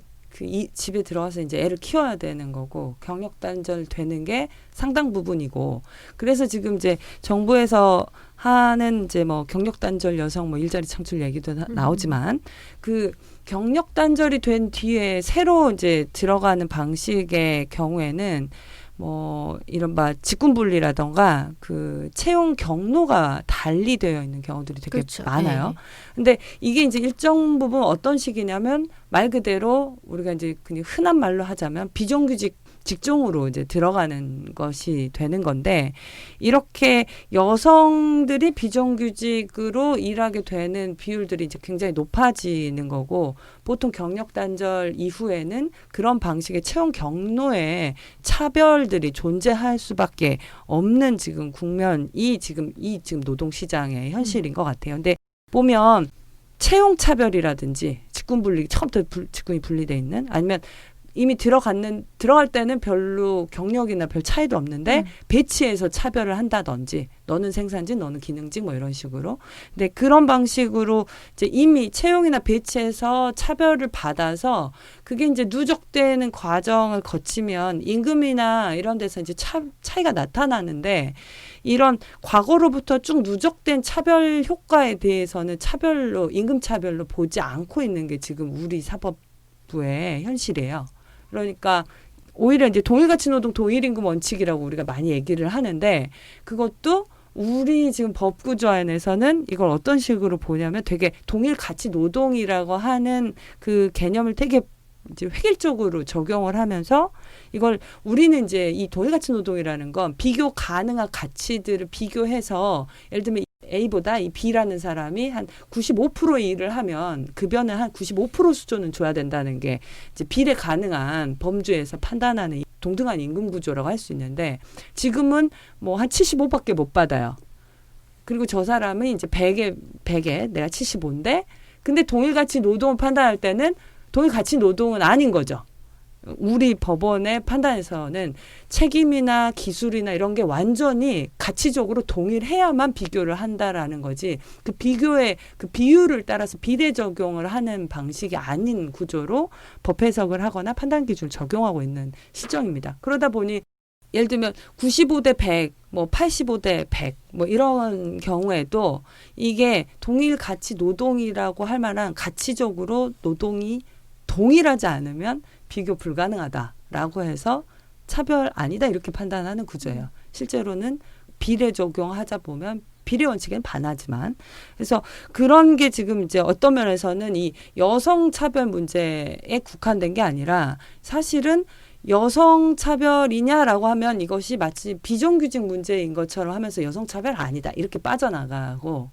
집에 들어가서 이제 애를 키워야 되는 거고 경력 단절 되는 게 상당 부분이고 그래서 지금 이제 정부에서 하는 이제 뭐 경력 단절 여성 뭐 일자리 창출 얘기도 나오지만 그 경력 단절이 된 뒤에 새로 이제 들어가는 방식의 경우에는 뭐 이른바 직군분리라던가 그 채용 경로가 달리 되어 있는 경우들이 되게 그렇죠. 많아요. 네. 근데 이게 이제 일정 부분 어떤 식이냐면 말 그대로 우리가 이제 그냥 흔한 말로 하자면 비정규직 직종으로 이제 들어가는 것이 되는 건데 이렇게 여성들이 비정규직으로 일하게 되는 비율들이 이제 굉장히 높아지는 거고 보통 경력 단절 이후에는 그런 방식의 채용 경로에 차별들이 존재할 수밖에 없는 지금 국면이 지금 노동 시장의 현실인 것 같아요. 근데 보면 채용 차별이라든지 직군 분리 처음부터 직군이 분리돼 있는 아니면 이미 들어갈 때는 별로 경력이나 별 차이도 없는데 배치해서 차별을 한다든지 너는 생산직 너는 기능직 뭐 이런 식으로 근데 그런 방식으로 이제 이미 채용이나 배치해서 차별을 받아서 그게 이제 누적되는 과정을 거치면 임금이나 이런 데서 이제 차이가 나타나는데 이런 과거로부터 쭉 누적된 차별 효과에 대해서는 임금 차별로 보지 않고 있는 게 지금 우리 사법부의 현실이에요. 그러니까 오히려 이제 동일가치 노동 동일임금 원칙이라고 우리가 많이 얘기를 하는데 그것도 우리 지금 법구조 안에서는 이걸 어떤 식으로 보냐면 되게 동일가치 노동이라고 하는 그 개념을 되게 이제 획일적으로 적용을 하면서 이걸 우리는 이제 이 동일가치 노동이라는 건 비교 가능한 가치들을 비교해서 예를 들면 A보다 이 B라는 사람이 한 95% 일을 하면 급여는 한 95% 수준은 줘야 된다는 게 이제 비례 가능한 범주에서 판단하는 동등한 임금 구조라고 할 수 있는데 지금은 뭐 한 75밖에 못 받아요. 그리고 저 사람은 이제 100에 내가 75인데 근데 동일가치 노동을 판단할 때는 동일가치 노동은 아닌 거죠. 우리 법원의 판단에서는 책임이나 기술이나 이런 게 완전히 가치적으로 동일해야만 비교를 한다라는 거지 그 비교의 그 비율을 따라서 비례 적용을 하는 방식이 아닌 구조로 법 해석을 하거나 판단 기준을 적용하고 있는 실정입니다. 그러다 보니 예를 들면 95대 100, 뭐 85대 100, 뭐 이런 경우에도 이게 동일 가치 노동이라고 할 만한 가치적으로 노동이 동일하지 않으면 비교 불가능하다라고 해서 차별 아니다 이렇게 판단하는 구조예요. 실제로는 비례 적용하자 보면 비례 원칙에는 반하지만 그래서 그런 게 지금 이제 어떤 면에서는 이 여성 차별 문제에 국한된 게 아니라 사실은 여성 차별이냐라고 하면 이것이 마치 비정규직 문제인 것처럼 하면서 여성 차별 아니다 이렇게 빠져나가고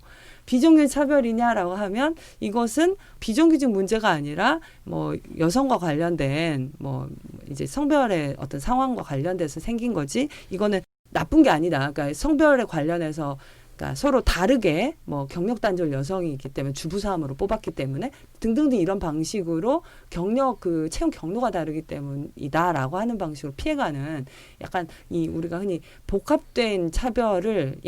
비정규직 차별이냐라고 하면 이것은 비정규직 문제가 아니라 뭐 여성과 관련된 뭐 이제 성별의 어떤 상황과 관련돼서 생긴 거지 이거는 나쁜 게 아니다. 그러니까 성별에 관련해서 그러니까 서로 다르게 뭐 경력 단절 여성이 있기 때문에 주부 사업으로 뽑았기 때문에 등등등 이런 방식으로 경력 그 채용 경로가 다르기 때문이다라고 하는 방식으로 피해가는 약간 이 우리가 흔히 복합된 차별을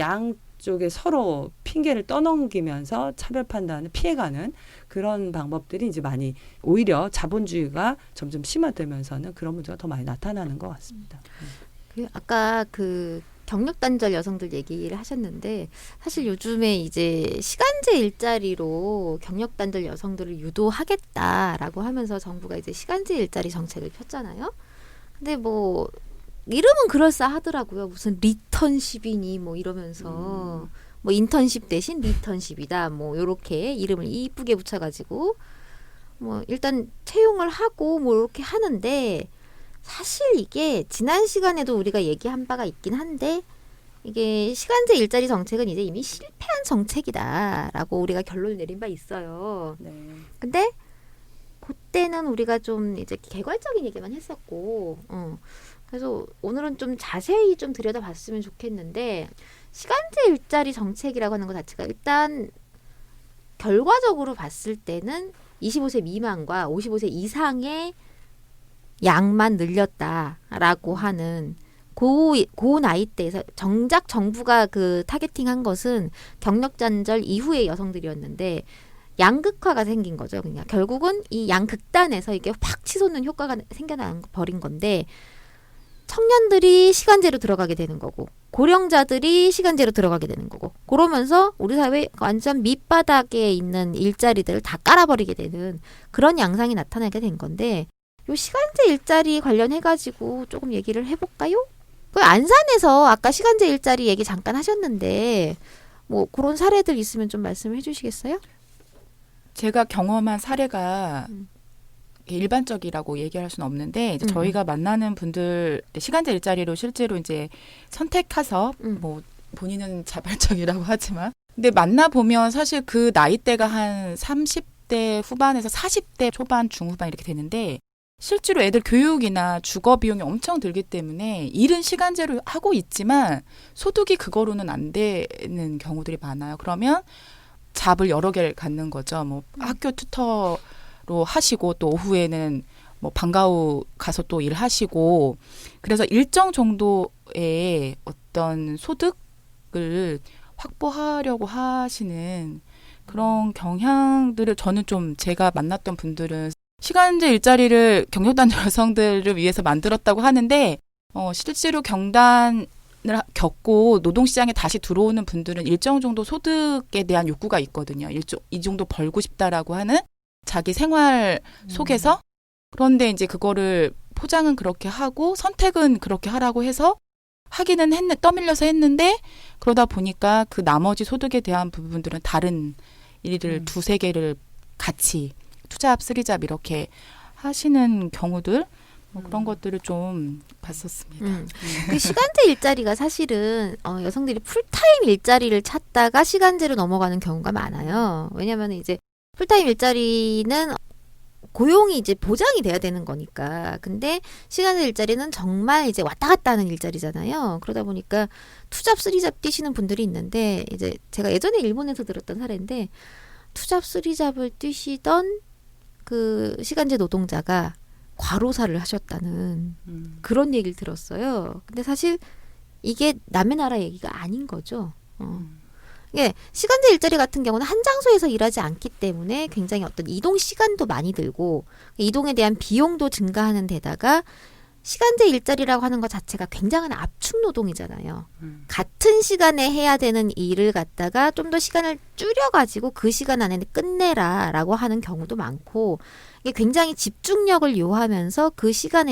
쪽에 서로 핑계를 떠넘기면서 차별 판단을 피해가는 그런 방법들이 이제 많이 오히려 자본주의가 점점 심화되면서는 그런 문제가 더 많이 나타나는 것 같습니다. 아까 그 경력 단절 여성들 얘기를 하셨는데 사실 요즘에 이제 시간제 일자리로 경력 단절 여성들을 유도하겠다라고 하면서 정부가 이제 시간제 일자리 정책을 폈잖아요. 근데 뭐 이름은 그럴싸하더라고요. 무슨 리턴십이니 뭐 이러면서 뭐 인턴십 대신 리턴십이다. 뭐 요렇게 이름을 이쁘게 붙여가지고 뭐 일단 채용을 하고 뭐 이렇게 하는데 사실 이게 지난 시간에도 우리가 얘기한 바가 있긴 한데 이게 시간제 일자리 정책은 이제 이미 실패한 정책이다라고 우리가 결론을 내린 바 있어요. 네. 근데 그때는 우리가 좀 이제 개괄적인 얘기만 했었고 그래서 오늘은 좀 자세히 좀 들여다봤으면 좋겠는데 시간제 일자리 정책이라고 하는 것 자체가 일단 결과적으로 봤을 때는 25세 미만과 55세 이상의 양만 늘렸다라고 하는 고 나이대에서 정작 정부가 그 타겟팅한 것은 경력 단절 이후의 여성들이었는데 양극화가 생긴 거죠. 그냥 결국은 이 양극단에서 이게 확 치솟는 효과가 생겨버린 건데 청년들이 시간제로 들어가게 되는 거고 고령자들이 시간제로 들어가게 되는 거고 그러면서 우리 사회 완전 밑바닥에 있는 일자리들을 다 깔아버리게 되는 그런 양상이 나타나게 된 건데 요 시간제 일자리 관련해가지고 조금 얘기를 해볼까요? 그 안산에서 아까 시간제 일자리 얘기 잠깐 하셨는데 뭐 그런 사례들 있으면 좀 말씀을 해주시겠어요? 제가 경험한 사례가 음. 일반적이라고 얘기할 수는 없는데 이제 음. 저희가 만나는 분들 시간제 일자리로 실제로 이제 선택해서 뭐 본인은 자발적이라고 하지만 근데 만나 보면 사실 그 나이대가 한 30대 후반에서 40대 초반 중후반 이렇게 되는데 실제로 애들 교육이나 주거 비용이 엄청 들기 때문에 일은 시간제로 하고 있지만 소득이 그거로는 안 되는 경우들이 많아요. 그러면 잡을 여러 개를 갖는 거죠. 뭐 학교 튜터로 하시고 또 오후에는 뭐 방과후 가서 또 일하시고 그래서 일정 정도의 어떤 소득을 확보하려고 하시는 그런 경향들을 저는 좀 제가 만났던 분들은 시간제 일자리를 경력단 여성들을 위해서 만들었다고 하는데 실제로 경단을 겪고 노동시장에 다시 들어오는 분들은 일정 정도 소득에 대한 욕구가 있거든요. 이 정도 벌고 싶다라고 하는 자기 생활 속에서 그런데 이제 그거를 포장은 그렇게 하고 선택은 그렇게 하라고 해서 하기는 떠밀려서 했는데 그러다 보니까 그 나머지 소득에 대한 부분들은 다른 일을 두세 개를 같이 투잡, 쓰리잡 이렇게 하시는 경우들 뭐 그런 것들을 좀 봤었습니다. 그 시간제 일자리가 사실은 여성들이 풀타임 일자리를 찾다가 시간제로 넘어가는 경우가 많아요. 왜냐하면 이제 풀타임 일자리는 고용이 이제 보장이 돼야 되는 거니까. 근데 시간제 일자리는 정말 이제 왔다 갔다 하는 일자리잖아요. 그러다 보니까 투잡, 쓰리잡 뛰시는 분들이 있는데 이제 제가 예전에 일본에서 들었던 사례인데 투잡, 쓰리잡을 뛰시던 그 시간제 노동자가 과로사를 하셨다는 그런 얘기를 들었어요. 근데 사실 이게 남의 나라 얘기가 아닌 거죠. 예, 시간제 일자리 같은 경우는 한 장소에서 일하지 않기 때문에 굉장히 어떤 이동 시간도 많이 들고 이동에 대한 비용도 증가하는 데다가 시간제 일자리라고 하는 것 자체가 굉장한 압축 노동이잖아요. 같은 시간에 해야 되는 일을 갖다가 좀 더 시간을 줄여가지고 그 시간 안에 끝내라라고 하는 경우도 많고 이게 굉장히 집중력을 요하면서 그 시간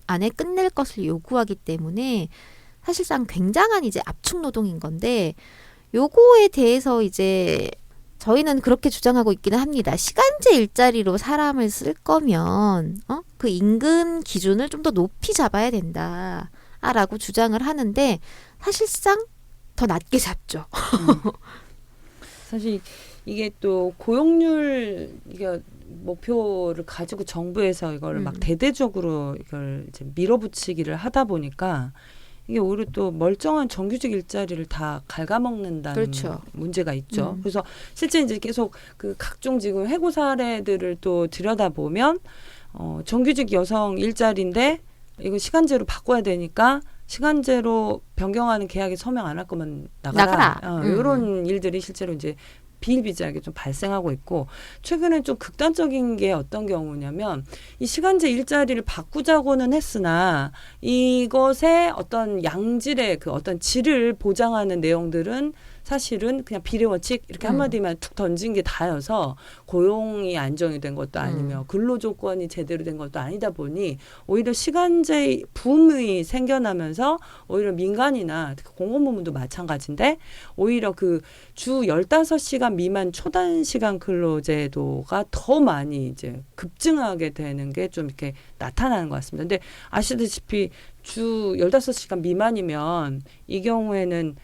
안에 끝낼 것을 요구하기 때문에 사실상 굉장한 이제 압축 노동인 건데 요거에 대해서 이제 저희는 그렇게 주장하고 있기는 합니다. 시간제 일자리로 사람을 쓸 거면 그 임금 기준을 좀 더 높이 잡아야 된다라고 주장을 하는데 사실상 더 낮게 잡죠. 사실 이게 또 고용률 이게 목표를 가지고 정부에서 이걸 막 대대적으로 이걸 이제 밀어붙이기를 하다 보니까 이게 오히려 또 멀쩡한 정규직 일자리를 다 갉아먹는다는 그렇죠. 문제가 있죠. 그래서 실제 이제 계속 그 각종 지금 해고 사례들을 또 들여다보면 정규직 여성 일자리인데 이거 시간제로 바꿔야 되니까 시간제로 변경하는 계약에 서명 안 할 거면 나가라. 이런 일들이 실제로 이제 비일비재하게 좀 발생하고 있고 최근에 좀 극단적인 게 어떤 경우냐면 이 시간제 일자리를 바꾸자고는 했으나 이것의 어떤 양질의 그 어떤 질을 보장하는 내용들은 사실은 그냥 비례원칙 이렇게 한마디만 툭 던진 게 다여서 고용이 안정이 된 것도 아니며 근로조건이 제대로 된 것도 아니다 보니 오히려 시간제 붐이 생겨나면서 오히려 민간이나 공공 부문도 마찬가지인데 오히려 그 주 15시간 미만 초단시간 근로제도가 더 많이 이제 급증하게 되는 게 좀 이렇게 나타나는 것 같습니다. 근데 아시다시피 주 15시간 미만이면 이 경우에는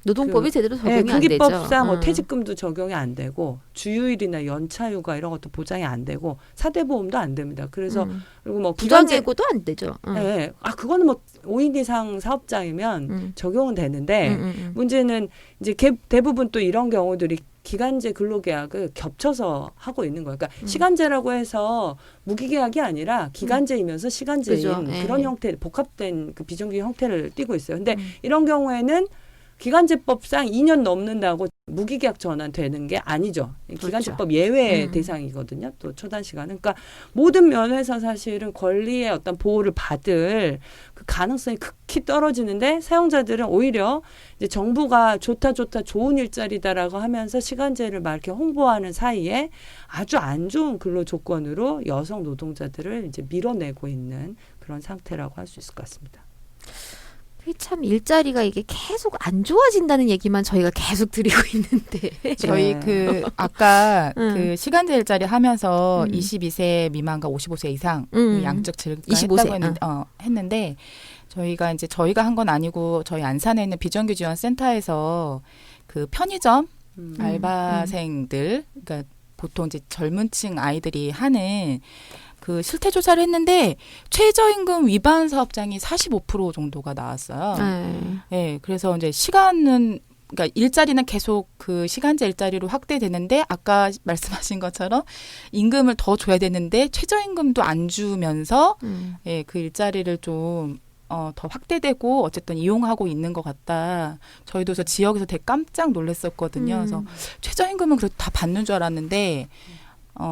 노동법이 제대로 적용이 안 되죠. 군기법상 뭐 퇴직금도 적용이 안 되고 주휴일이나 연차휴가 이런 것도 보장이 안 되고 사대보험도 안 됩니다. 그래서 그리고 뭐 부당해고도 안 되죠. 네, 그거는 뭐 5인 이상 사업장이면 적용은 되는데 문제는 이제 대부분 또 이런 경우들이 기간제 근로계약을 겹쳐서 하고 있는 거예요. 그러니까 시간제라고 해서 무기계약이 아니라 기간제이면서 시간제인 그죠. 그런 형태, 복합된 그 비정규직 형태를 띠고 있어요. 근데 이런 경우에는 기간제법상 2년 넘는다고 무기계약 전환되는 게 아니죠. 그렇죠. 기간제법 예외 음. 대상이거든요. 대상이거든요. 또 초단시간은. 그러니까 모든 면에서 사실은 권리의 어떤 보호를 받을 그 가능성이 극히 떨어지는데 사용자들은 오히려 이제 정부가 좋다 좋은 일자리다라고 하면서 시간제를 막 이렇게 홍보하는 사이에 아주 안 좋은 근로 조건으로 여성 노동자들을 이제 밀어내고 있는 그런 상태라고 할 수 있을 것 같습니다. 참 일자리가 이게 계속 안 좋아진다는 얘기만 저희가 계속 드리고 있는데. 저희 네. 그 아까 응. 그 시간제 일자리 하면서 22세 22세 미만과 55세 이상 응. 양적 증가 25세, 했다고 했는데 저희가 한 건 아니고 저희 안산에 있는 비정규 지원 센터에서 그 편의점 알바생들 그러니까 보통 이제 젊은층 아이들이 하는 그 실태 조사를 했는데 최저임금 위반 사업장이 45% 정도가 나왔어요. 네, 그래서 이제 시간은 그러니까 일자리는 계속 그 시간제 일자리로 확대되는데 아까 말씀하신 것처럼 임금을 더 줘야 되는데 최저임금도 안 주면서 예, 그 일자리를 좀 더 확대되고 어쨌든 이용하고 있는 것 같다. 저희도 그래서 지역에서 되게 깜짝 놀랐었거든요. 그래서 최저임금은 그래도 다 받는 줄 알았는데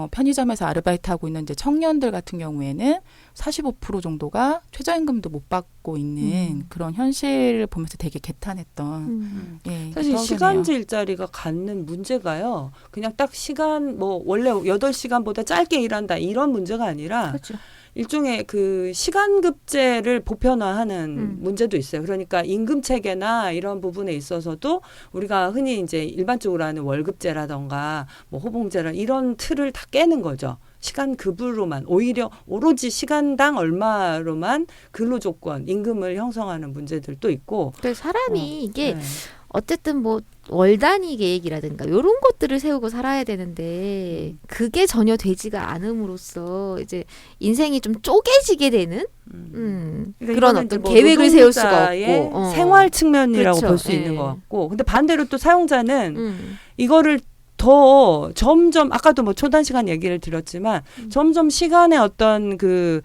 편의점에서 아르바이트하고 있는 이제 청년들 같은 경우에는 45% 정도가 최저임금도 못 받고 있는 그런 현실을 보면서 되게 개탄했던. 예, 사실 떠오르네요. 시간제 일자리가 갖는 문제가요. 그냥 딱 시간 뭐 원래 8시간보다 짧게 일한다 이런 문제가 아니라 그렇죠. 일종의 그 시간급제를 보편화하는 문제도 있어요. 그러니까 임금 체계나 이런 부분에 있어서도 우리가 흔히 이제 일반적으로 하는 월급제라던가 뭐 호봉제라 이런 틀을 다 깨는 거죠. 시간급으로만 오히려 오로지 시간당 얼마로만 근로조건, 임금을 형성하는 문제들도 있고. 그래서 사람이 이게 네. 어쨌든 뭐 월 단위 계획이라든가 이런 것들을 세우고 살아야 되는데 그게 전혀 되지가 않음으로써 이제 인생이 좀 쪼개지게 되는 그러니까 그런 이거는 어떤 이제 뭐 계획을 세울 수가 노동자의 없고 생활 측면이라고 그렇죠. 볼 수 예. 있는 것 같고, 근데 반대로 또 사용자는 음. 이거를 더 점점 아까도 뭐 초단 시간 얘기를 드렸지만 점점 시간의 어떤 그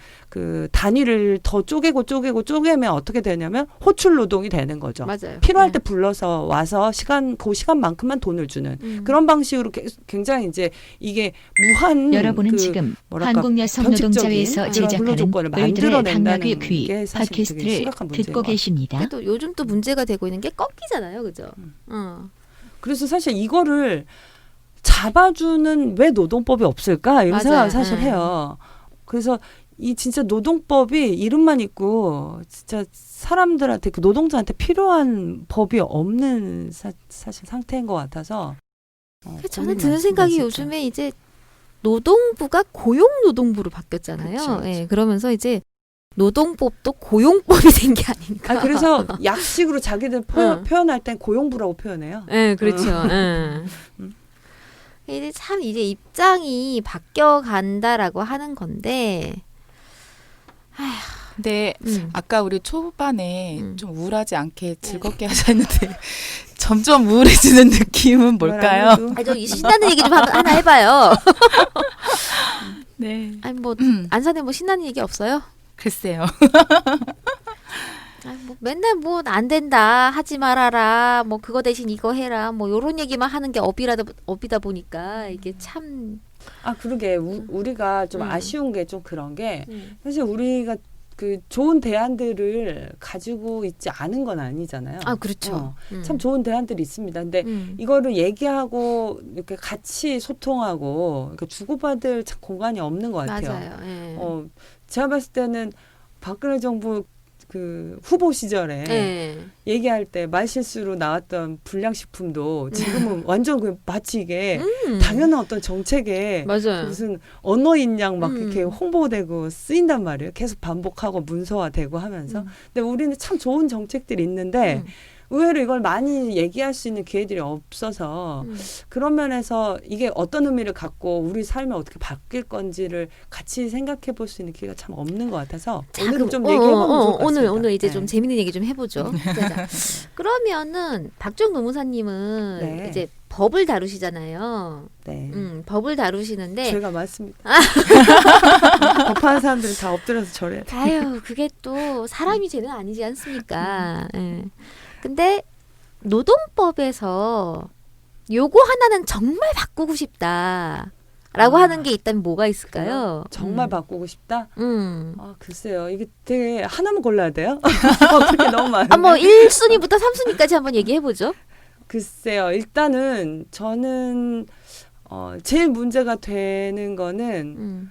단위를 더 쪼개면 어떻게 되냐면 호출 노동이 되는 거죠. 맞아요. 필요할 예. 때 불러서 와서 그 시간만큼만 돈을 주는 음. 그런 방식으로 굉장히 이제 이게 무한 여러분은 그 지금 뭐랄까 한국여성노동자회에서 변칙적인 제작하는 근로조건을 을들의 만들어낸다는 당나귀 귀 게 사실 되게 팟캐스트를 심각한 문제인 듣고 것 같아요. 계십니다. 또 요즘 또 문제가 되고 있는 게 꺾이잖아요, 그죠? 그래서 사실 이거를 잡아주는 왜 노동법이 없을까 이런 맞아요. 생각을 사실 네. 해요. 그래서 이 진짜 노동법이 이름만 있고 진짜 사람들한테 그 노동자한테 필요한 법이 없는 사실 상태인 것 같아서. 저는 고민 드는 많습니다, 생각이 진짜. 요즘에 이제 노동부가 고용노동부로 바뀌었잖아요. 그쵸. 예, 그러면서 이제 노동법도 고용법이 된 게 아닌가. 그래서 약식으로 자기들 표현할 땐 고용부라고 표현해요. 네, 그렇죠. 이제 참 이제 입장이 바뀌어 간다라고 하는 건데. 근데 아까 우리 초반에 좀 우울하지 않게 즐겁게 네. 하셨는데 점점 우울해지는 느낌은 뭘까요? 아, 저 신나는 얘기 좀 하나 해봐요. 네. 아니 뭐 안산에 뭐 신나는 얘기 없어요? 글쎄요. 아, 뭐 맨날 뭐 안 된다 하지 말아라 뭐 그거 대신 이거 해라 뭐 요런 얘기만 하는 게 업이다 보니까 이게 참 그러게 우리가 좀 아쉬운 게 좀 그런 게 음. 사실 우리가 그 좋은 대안들을 가지고 있지 않은 건 아니잖아요. 그렇죠. 참 좋은 대안들이 있습니다. 근데 이거를 얘기하고 이렇게 같이 소통하고 이렇게 주고받을 참 공간이 없는 것 같아요. 맞아요. 예. 제가 봤을 때는 박근혜 정부 그 후보 시절에 예. 얘기할 때 말실수로 나왔던 불량식품도 지금은 완전 그 마치 이게 당연한 어떤 정책에 맞아요. 무슨 언어인 양 막 이렇게 홍보되고 쓰인단 말이에요. 계속 반복하고 문서화되고 하면서. 근데 우리는 참 좋은 정책들이 있는데 의외로 이걸 많이 얘기할 수 있는 기회들이 없어서 그런 면에서 이게 어떤 의미를 갖고 우리 삶이 어떻게 바뀔 건지를 같이 생각해 볼 수 있는 기회가 참 없는 것 같아서 오늘은 좀 얘기해보면 좋을 것 같습니다. 오늘 이제 네. 좀 재밌는 얘기 좀 해보죠. 자, 그러면은 박정 노무사님은 네. 이제 법을 다루시잖아요. 네. 법을 다루시는데 죄가 많습니다. 법하는 사람들은 다 엎드려서 절해야 돼. 아유, 그게 또 사람이 죄는 아니지 않습니까? 예. 근데 노동법에서 요거 하나는 정말 바꾸고 싶다라고 하는 게 있다면 뭐가 있을까요? 정말 바꾸고 싶다? 음. 글쎄요. 이게 되게 하나만 골라야 돼요? 어떻게 너무 많은데. 뭐 1순위부터 3순위까지 한번 얘기해 보죠. 글쎄요. 일단은 저는 제일 문제가 되는 거는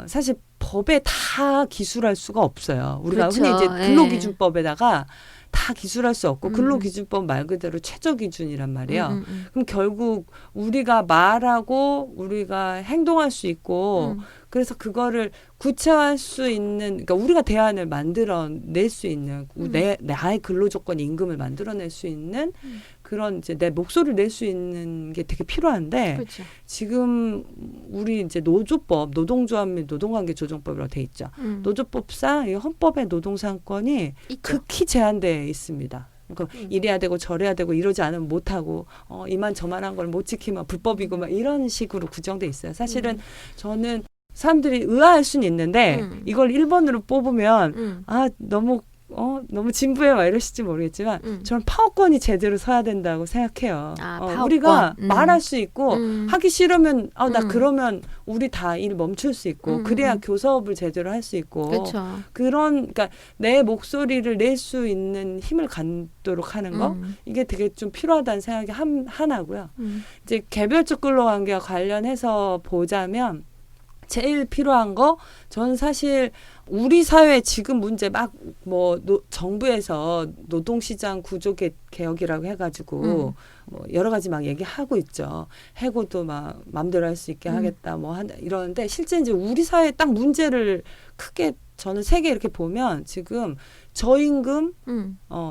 사실 법에 다 기술할 수가 없어요. 우리가 그렇죠. 흔히 이제 예. 근로기준법에다가 다 기술할 수 없고 음. 근로기준법 말 그대로 최저기준이란 말이에요. 그럼 결국 우리가 말하고 우리가 행동할 수 있고 그래서 그거를 구체화할 수 있는 그러니까 우리가 대안을 만들어낼 수 있는 나의 근로조건 임금을 만들어낼 수 있는 그런 이제 내 목소리를 낼 수 있는 게 되게 필요한데 그렇죠. 지금 우리 이제 노조법, 노동조합 및 노동관계조정법이라고 돼 있죠. 노조법상 이 헌법의 노동상권이 있죠. 극히 제한되어 있습니다. 그러니까 이래야 되고 저래야 되고 이러지 않으면 못하고 이만저만한 걸 못 지키면 불법이고 막 이런 식으로 구정돼 있어요. 사실은 저는 사람들이 의아할 수는 있는데 이걸 1번으로 뽑으면 너무 진부해 막 이러실지 모르겠지만 저는 파업권이 제대로 서야 된다고 생각해요. 파업권. 우리가 말할 수 있고 하기 싫으면 나 음. 그러면 우리 다 일 멈출 수 있고 그래야 교섭을 제대로 할 수 있고 그렇죠. 그러니까 내 목소리를 낼 수 있는 힘을 갖도록 하는 거 이게 되게 좀 필요하다는 생각이 하나고요. 이제 개별적 근로관계와 관련해서 보자면 제일 필요한 거 저는 사실 우리 사회 지금 문제 막 정부에서 노동시장 구조 개혁이라고 해가지고 뭐 여러 가지 막 얘기하고 있죠. 해고도 막 마음대로 할 수 있게 하겠다 이러는데 실제 이제 우리 사회 딱 문제를 크게 저는 세계 이렇게 보면 지금 저임금,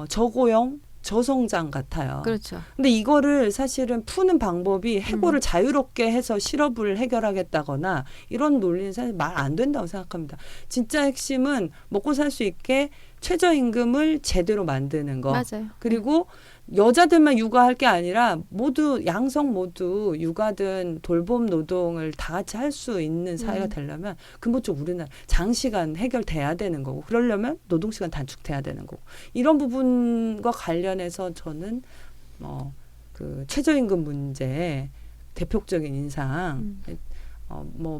저고용, 저성장 같아요. 그렇죠. 근데 이거를 사실은 푸는 방법이 해고를 자유롭게 해서 실업을 해결하겠다거나 이런 논리는 사실 말 안 된다고 생각합니다. 진짜 핵심은 먹고 살 수 있게 최저임금을 제대로 만드는 거. 맞아요. 그리고 여자들만 육아할 게 아니라 양성 모두 육아든 돌봄 노동을 다 같이 할 수 있는 사회가 되려면 근본적으로 우리는 장시간 해결돼야 되는 거고 그러려면 노동시간 단축돼야 되는 거고 이런 부분과 관련해서 저는 그 최저임금 문제 대표적인 인상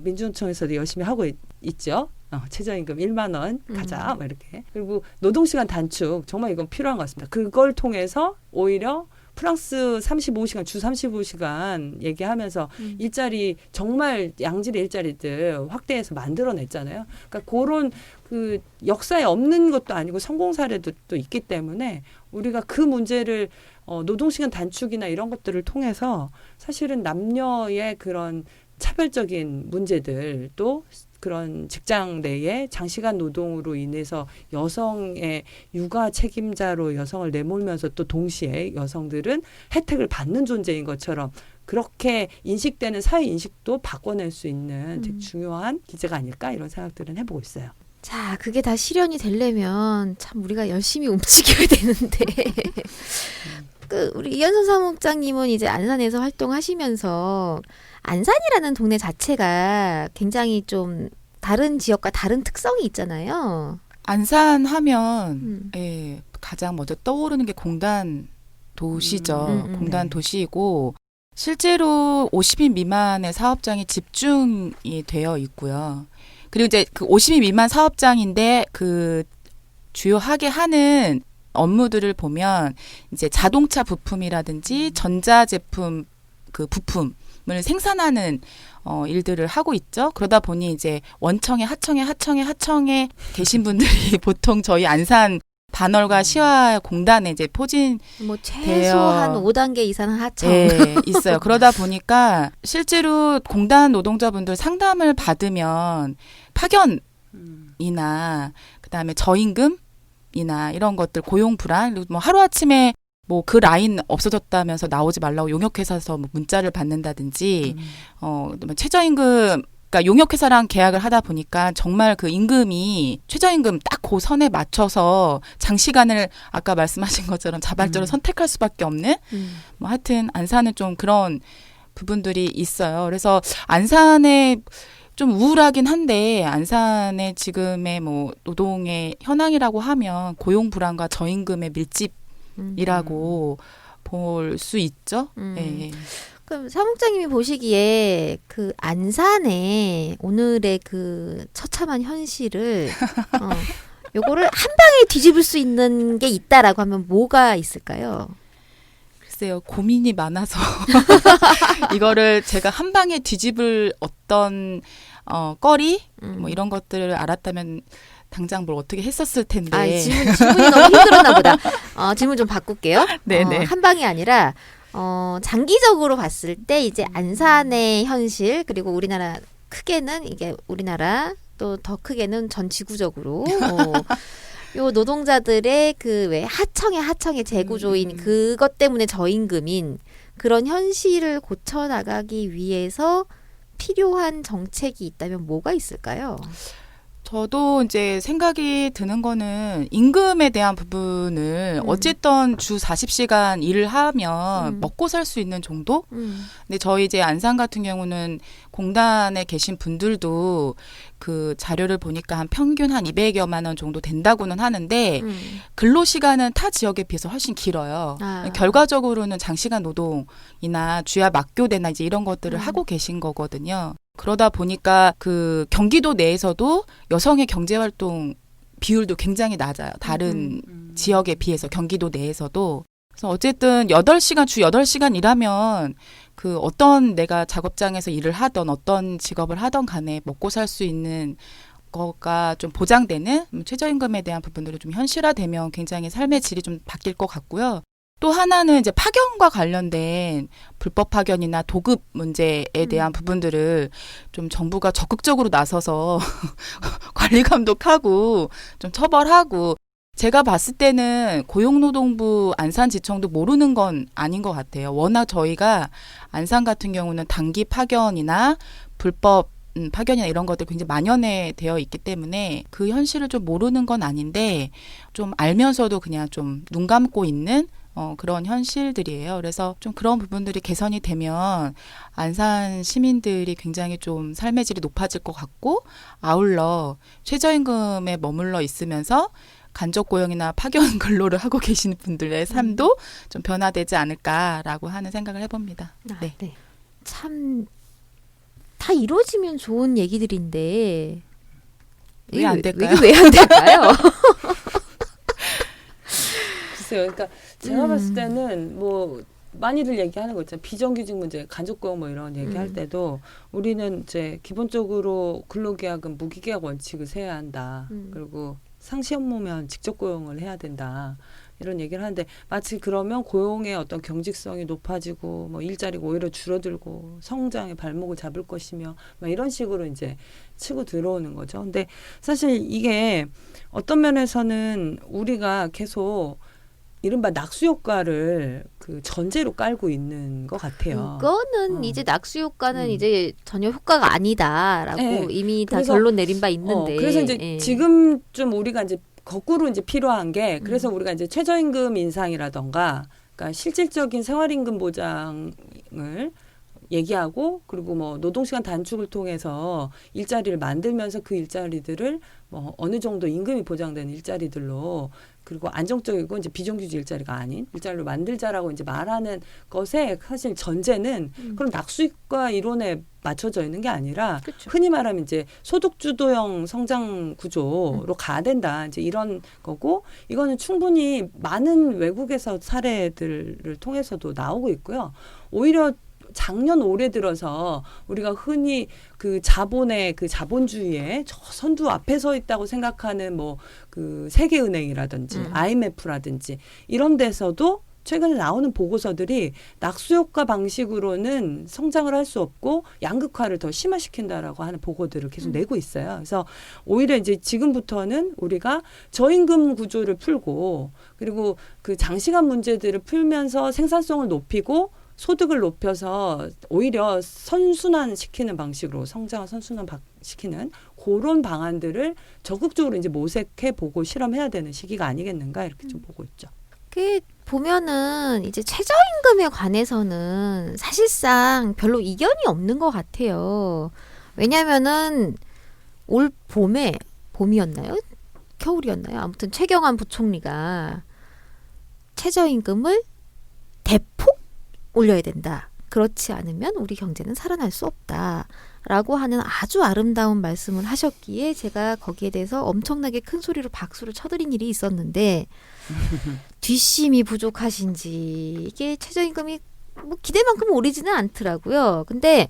민주노총에서도 열심히 하고 있죠. 최저임금 1만 원 가자 이렇게. 그리고 노동시간 단축 정말 이건 필요한 것 같습니다. 그걸 통해서 오히려 프랑스 35시간 주 35시간 얘기하면서 일자리 정말 양질의 일자리들 확대해서 만들어냈잖아요. 그러니까 그런 그 역사에 없는 것도 아니고 성공 사례도 또 있기 때문에 우리가 그 문제를 노동시간 단축이나 이런 것들을 통해서 사실은 남녀의 그런 차별적인 문제들도 그런 직장 내에 장시간 노동으로 인해서 여성의 육아 책임자로 여성을 내몰면서 또 동시에 여성들은 혜택을 받는 존재인 것처럼 그렇게 인식되는 사회 인식도 바꿔낼 수 있는 되게 중요한 기제가 아닐까 이런 생각들은 해보고 있어요. 자, 그게 다 실현이 되려면 참 우리가 열심히 움직여야 되는데 우리 이현선 사무국장님은 이제 안산에서 활동하시면서 안산이라는 동네 자체가 굉장히 좀 다른 지역과 다른 특성이 있잖아요. 안산 하면 가장 먼저 떠오르는 게 공단 도시죠. 공단 도시이고 실제로 50인 미만의 사업장이 집중이 되어 있고요. 그리고 이제 그 50인 미만 사업장인데 그 주요하게 하는 업무들을 보면 이제 자동차 부품이라든지 전자제품 그 부품을 생산하는 일들을 하고 있죠. 그러다 보니 이제 원청에 하청에 계신 분들이 보통 저희 안산 반월과 시화 공단에 이제 포진 최소한 5단계 이상은 하청. 네, 있어요. 그러다 보니까 실제로 공단 노동자분들 상담을 받으면 파견이나 그다음에 저임금이나 이런 것들 고용 불안 그리고 뭐 하루아침에 뭐 그 라인 없어졌다면서 나오지 말라고 용역회사에서 뭐 문자를 받는다든지 최저임금 그러니까 용역회사랑 계약을 하다 보니까 정말 그 임금이 최저임금 딱 그 선에 맞춰서 장시간을 아까 말씀하신 것처럼 자발적으로 선택할 수밖에 없는 뭐 하여튼 안산은 좀 그런 부분들이 있어요. 그래서 안산에 좀 우울하긴 한데 안산의 지금의 뭐 노동의 현황이라고 하면 고용 불안과 저임금의 밀집이라고 볼 수 있죠. 예. 그럼 사무장님이 보시기에 그 안산의 오늘의 그 처참한 현실을 요거를 한 방에 뒤집을 수 있는 게 있다라고 하면 뭐가 있을까요? 글쎄요, 고민이 많아서 이거를 제가 한 방에 뒤집을 어떤 거리 뭐 이런 것들을 알았다면 당장 뭘 어떻게 했었을 텐데. 아, 질문이 너무 힘들었나 보다. 질문 좀 바꿀게요. 네네. 한 방이 아니라 장기적으로 봤을 때 이제 안산의 현실 그리고 우리나라 크게는 이게 우리나라 또 더 크게는 전 지구적으로 요 노동자들의 그 왜 하청의 재구조인 그것 때문에 저임금인 그런 현실을 고쳐 나가기 위해서 필요한 정책이 있다면 뭐가 있을까요? 저도 이제 생각이 드는 거는 임금에 대한 부분을 어쨌든 주 40시간 일을 하면 먹고 살 수 있는 정도? 근데 저희 이제 안산 같은 경우는 공단에 계신 분들도 그 자료를 보니까 한 평균 한 200여만 원 정도 된다고는 하는데 근로시간은 타 지역에 비해서 훨씬 길어요. 결과적으로는 장시간 노동이나 주야 막교대나 이제 이런 것들을 하고 계신 거거든요. 그러다 보니까 그 경기도 내에서도 여성의 경제활동 비율도 굉장히 낮아요. 다른 지역에 비해서 경기도 내에서도. 그래서 어쨌든 8시간, 주 8시간 일하면 그 어떤 내가 작업장에서 일을 하던 어떤 직업을 하던 간에 먹고 살 수 있는 거가 좀 보장되는 최저임금에 대한 부분들이 좀 현실화되면 굉장히 삶의 질이 좀 바뀔 것 같고요. 또 하나는 이제 파견과 관련된 불법 파견이나 도급 문제에 대한 부분들을 좀 정부가 적극적으로 나서서 관리 감독하고 좀 처벌하고 제가 봤을 때는 고용노동부 안산지청도 모르는 건 아닌 것 같아요. 워낙 저희가 안산 같은 경우는 단기 파견이나 불법 파견이나 이런 것들 굉장히 만연해 되어 있기 때문에 그 현실을 좀 모르는 건 아닌데 좀 알면서도 그냥 좀 눈 감고 있는 그런 현실들이에요. 그래서 좀 그런 부분들이 개선이 되면 안산 시민들이 굉장히 좀 삶의 질이 높아질 것 같고 아울러 최저임금에 머물러 있으면서 간접 고용이나 파견 근로를 하고 계시는 분들의 삶도 좀 변화되지 않을까라고 하는 생각을 해봅니다. 네. 참 다 이루어지면 좋은 얘기들인데 왜 안 될까요? 이게 왜 안 될까요? 글쎄요. 그러니까 제가 봤을 때는 뭐 많이들 얘기하는 거 있잖아요. 비정규직 문제, 간접고용 뭐 이런 얘기할 때도 우리는 이제 기본적으로 근로계약은 무기계약 원칙을 세워야 한다. 그리고 상시 업무면 직접 고용을 해야 된다. 이런 얘기를 하는데 마치 그러면 고용의 어떤 경직성이 높아지고 뭐 일자리가 오히려 줄어들고 성장의 발목을 잡을 것이며 막 이런 식으로 이제 치고 들어오는 거죠. 근데 사실 이게 어떤 면에서는 우리가 계속 이른바 낙수 효과를 그 전제로 깔고 있는 것 같아요. 그거는 이제 낙수 효과는 이제 전혀 효과가 아니다라고 네. 이미 다 그래서, 결론 내린 바 있는데. 그래서 이제 지금 좀 우리가 이제 거꾸로 이제 필요한 게 그래서 우리가 이제 최저임금 인상이라던가 그러니까 실질적인 생활임금 보장을 얘기하고 그리고 뭐 노동시간 단축을 통해서 일자리를 만들면서 그 일자리들을 뭐 어느 정도 임금이 보장되는 일자리들로 그리고 안정적이고 이제 비정규직 일자리가 아닌 일자리로 만들자라고 이제 말하는 것에 사실 전제는 그런 낙수익과 이론에 맞춰져 있는 게 아니라 그쵸. 흔히 말하면 이제 소득주도형 성장 구조로 가야 된다. 이제 이런 거고 이거는 충분히 많은 외국에서 사례들을 통해서도 나오고 있고요. 오히려 작년 올해 들어서 우리가 흔히 그 자본의 그 자본주의의 저 선두 앞에 서 있다고 생각하는 뭐 그 세계은행이라든지 IMF라든지 이런 데서도 최근에 나오는 보고서들이 낙수효과 방식으로는 성장을 할 수 없고 양극화를 더 심화시킨다라고 하는 보고들을 계속 내고 있어요. 그래서 오히려 이제 지금부터는 우리가 저임금 구조를 풀고 그리고 그 장시간 문제들을 풀면서 생산성을 높이고 소득을 높여서 오히려 선순환시키는 방식으로 성장을 선순환시키는 그런 방안들을 적극적으로 이제 모색해 보고 실험해야 되는 시기가 아니겠는가 이렇게 좀 보고 있죠. 그 보면은 이제 최저임금에 관해서는 사실상 별로 이견이 없는 것 같아요. 왜냐면은 올 봄이었나요? 겨울이었나요? 아무튼 최경환 부총리가 최저임금을 올려야 된다. 그렇지 않으면 우리 경제는 살아날 수 없다. 라고 하는 아주 아름다운 말씀을 하셨기에 제가 거기에 대해서 엄청나게 큰 소리로 박수를 쳐드린 일이 있었는데 뒷심이 부족하신지 이게 최저임금이 뭐 기대만큼 오르지는 않더라고요. 근데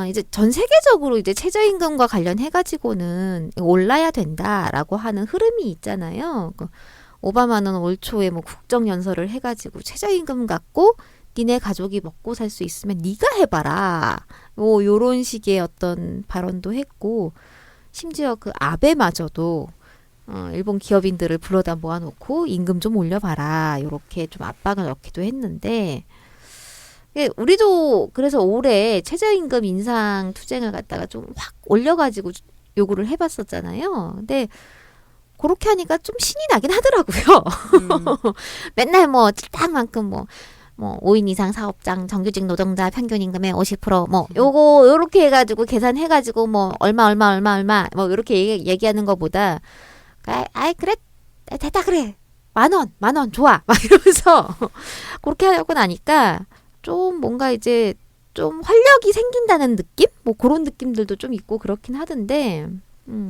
이제 전 세계적으로 이제 최저임금과 관련해 가지고는 올라야 된다라고 하는 흐름이 있잖아요. 오바마는 올 초에 뭐 국정연설을 해가지고 최저임금 갖고 니네 가족이 먹고 살 수 있으면 네가 해봐라. 요런 식의 어떤 발언도 했고, 심지어 그 아베마저도 일본 기업인들을 불러다 모아놓고 임금 좀 올려봐라. 요렇게 좀 압박을 넣기도 했는데, 우리도 그래서 올해 최저임금 인상 투쟁을 갖다가 좀 확 올려가지고 요구를 해봤었잖아요. 근데 그렇게 하니까 좀 신이 나긴 하더라고요. 맨날 뭐 찔딱만큼 뭐 5인 이상 사업장 정규직 노동자 평균 임금의 50% 요렇게 해가지고 계산해가지고 뭐 얼마 뭐 요렇게 얘기하는 것보다 그래 됐다 그래 만 원 좋아 막 이러면서 그렇게 하려고 나니까 좀 뭔가 이제 좀 활력이 생긴다는 느낌? 뭐 그런 느낌들도 좀 있고 그렇긴 하던데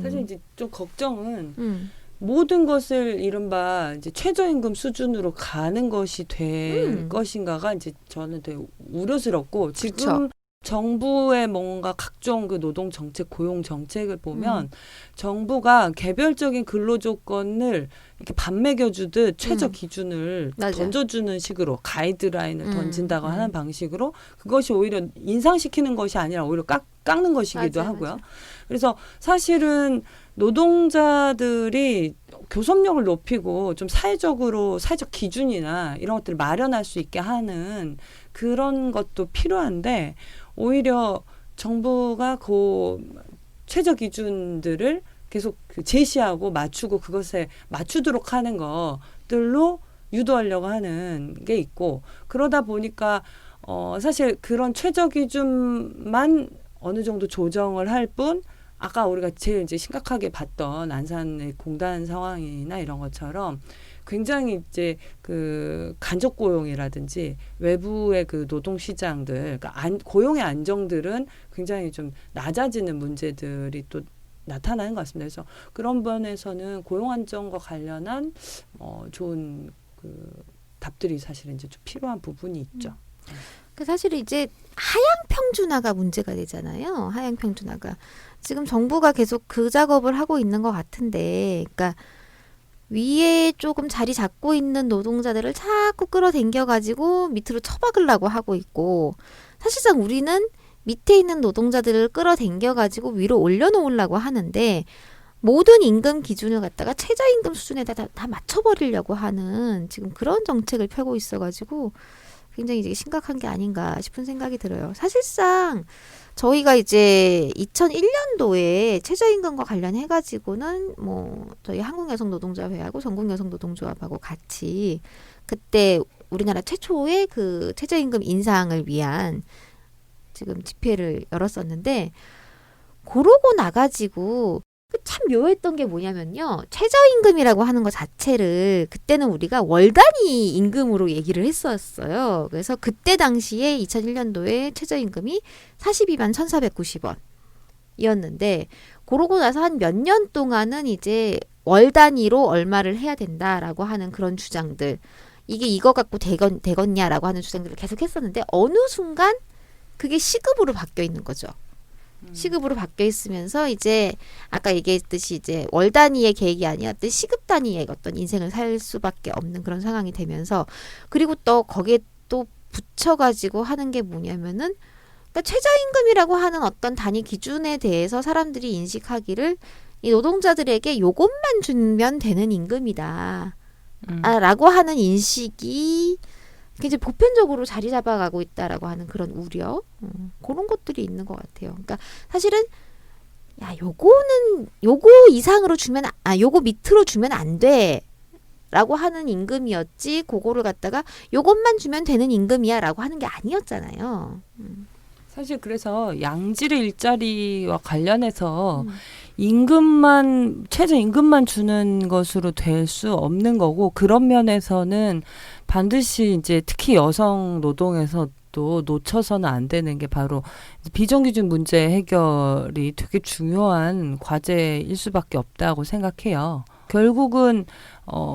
사실 이제 좀 걱정은 모든 것을 이른바 이제 최저임금 수준으로 가는 것이 될 것인가가 이제 저는 되게 우려스럽고 지금 그쵸. 정부의 뭔가 각종 그 노동 정책, 고용 정책을 보면 정부가 개별적인 근로 조건을 이렇게 밥 먹여주듯 최저 기준을 맞아. 던져주는 식으로 가이드라인을 던진다고 하는 방식으로 그것이 오히려 인상시키는 것이 아니라 오히려 깎는 것이기도 맞아, 하고요. 맞아. 그래서 사실은 노동자들이 교섭력을 높이고 좀 사회적 기준이나 이런 것들을 마련할 수 있게 하는 그런 것도 필요한데 오히려 정부가 그 최저 기준들을 계속 제시하고 맞추고 그것에 맞추도록 하는 것들로 유도하려고 하는 게 있고 그러다 보니까 사실 그런 최저 기준만 어느 정도 조정을 할 뿐 아까 우리가 제일 이제 심각하게 봤던 안산의 공단 상황이나 이런 것처럼 굉장히 이제 그 간접 고용이라든지 외부의 그 노동 시장들, 그러니까 고용의 안정들은 굉장히 좀 낮아지는 문제들이 또 나타나는 것 같습니다. 그래서 그런 면에서는 고용 안정과 관련한 좋은 그 답들이 사실 이제 좀 필요한 부분이 있죠. 사실 이제 하향 평준화가 문제가 되잖아요. 하향 평준화가 지금 정부가 계속 그 작업을 하고 있는 것 같은데, 그러니까 위에 조금 자리 잡고 있는 노동자들을 자꾸 끌어당겨 가지고 밑으로 처박으려고 하고 있고, 사실상 우리는 밑에 있는 노동자들을 끌어당겨 가지고 위로 올려놓으려고 하는데 모든 임금 기준을 갖다가 최저임금 수준에다 다 맞춰버리려고 하는 지금 그런 정책을 펴고 있어가지고 굉장히 이제 심각한 게 아닌가 싶은 생각이 들어요. 사실상 저희가 이제 2001년도에 최저임금과 관련해가지고는 뭐 저희 한국여성노동자회하고 전국여성노동조합하고 같이 그때 우리나라 최초의 그 최저임금 인상을 위한 지금 집회를 열었었는데 그러고 나가지고 참 묘했던 게 뭐냐면요. 최저임금이라고 하는 것 자체를 그때는 우리가 월 단위 임금으로 얘기를 했었어요. 그래서 그때 당시에 2001년도에 최저임금이 42만 1,490원 이었는데 그러고 나서 한 몇 년 동안은 이제 월 단위로 얼마를 해야 된다라고 하는 그런 주장들 이게 이거 갖고 되겠냐라고 하는 주장들을 계속 했었는데 어느 순간 그게 시급으로 바뀌어 있는 거죠. 시급으로 바뀌어 있으면서 이제 아까 얘기했듯이 이제 월 단위의 계획이 아니었던 시급 단위의 어떤 인생을 살 수밖에 없는 그런 상황이 되면서 그리고 또 거기에 또 붙여가지고 하는 게 뭐냐면은 그러니까 최저임금이라고 하는 어떤 단위 기준에 대해서 사람들이 인식하기를 이 노동자들에게 요것만 주면 되는 임금이다. 라고 하는 인식이 굉장히 보편적으로 자리 잡아가고 있다라고 하는 그런 우려 그런 것들이 있는 것 같아요. 그러니까 사실은 야 요거는 요거 이상으로 주면 요거 밑으로 주면 안 돼라고 하는 임금이었지 그거를 갖다가 요것만 주면 되는 임금이야라고 하는 게 아니었잖아요. 사실 그래서 양질의 일자리와 관련해서 음. 임금만 최저임금만 주는 것으로 될 수 없는 거고 그런 면에서는 반드시 이제 특히 여성 노동에서도 놓쳐서는 안 되는 게 바로 비정규직 문제 해결이 되게 중요한 과제일 수밖에 없다고 생각해요. 결국은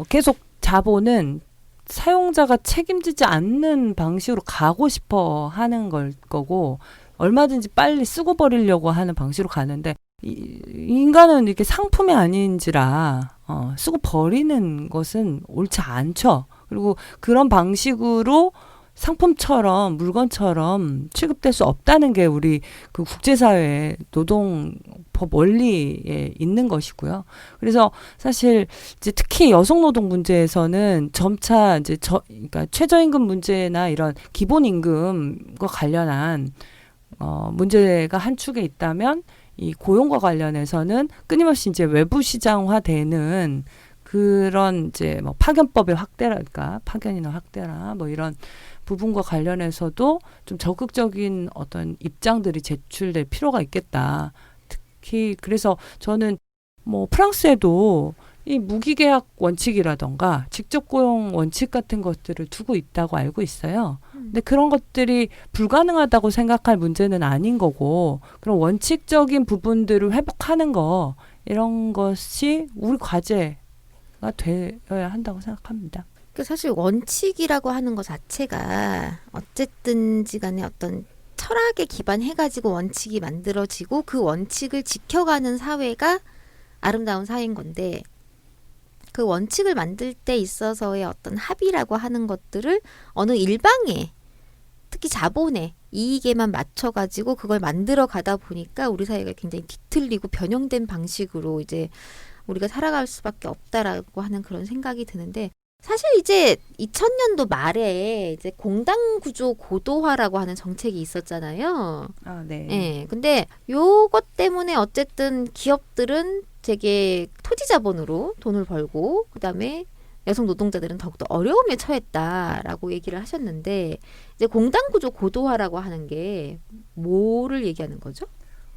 계속 자본은 사용자가 책임지지 않는 방식으로 가고 싶어 하는 걸 거고 얼마든지 빨리 쓰고 버리려고 하는 방식으로 가는데 인간은 이렇게 상품이 아닌지라 쓰고 버리는 것은 옳지 않죠. 그리고 그런 방식으로 상품처럼 물건처럼 취급될 수 없다는 게 우리 그 국제사회의 노동법 원리에 있는 것이고요. 그래서 사실 이제 특히 여성 노동 문제에서는 점차 이제 그러니까 최저임금 문제나 이런 기본임금과 관련한 문제가 한 축에 있다면 이 고용과 관련해서는 끊임없이 이제 외부 시장화되는 그런 이제 뭐 파견법의 확대랄까 파견이나 확대나 뭐 이런 부분과 관련해서도 좀 적극적인 어떤 입장들이 제출될 필요가 있겠다. 특히 그래서 저는 뭐 프랑스에도 이 무기계약 원칙이라던가 직접 고용 원칙 같은 것들을 두고 있다고 알고 있어요. 근데 그런 것들이 불가능하다고 생각할 문제는 아닌 거고 그런 원칙적인 부분들을 회복하는 거 이런 것이 우리 과제가 되어야 한다고 생각합니다. 그 사실 원칙이라고 하는 것 자체가 어쨌든지 간에 어떤 철학에 기반해가지고 원칙이 만들어지고 그 원칙을 지켜가는 사회가 아름다운 사회인 건데 그 원칙을 만들 때 있어서의 어떤 합의라고 하는 것들을 어느 일방에 특히 자본의 이익에만 맞춰가지고 그걸 만들어 가다 보니까 우리 사회가 굉장히 뒤틀리고 변형된 방식으로 이제 우리가 살아갈 수밖에 없다라고 하는 그런 생각이 드는데 사실 이제 2000년도 말에 이제 공당 구조 고도화라고 하는 정책이 있었잖아요. 아, 네. 예. 근데 요것 때문에 어쨌든 기업들은 되게 토지 자본으로 돈을 벌고 그다음에 여성 노동자들은 더욱더 어려움에 처했다라고 얘기를 하셨는데 이제 공당 구조 고도화라고 하는 게 뭐를 얘기하는 거죠?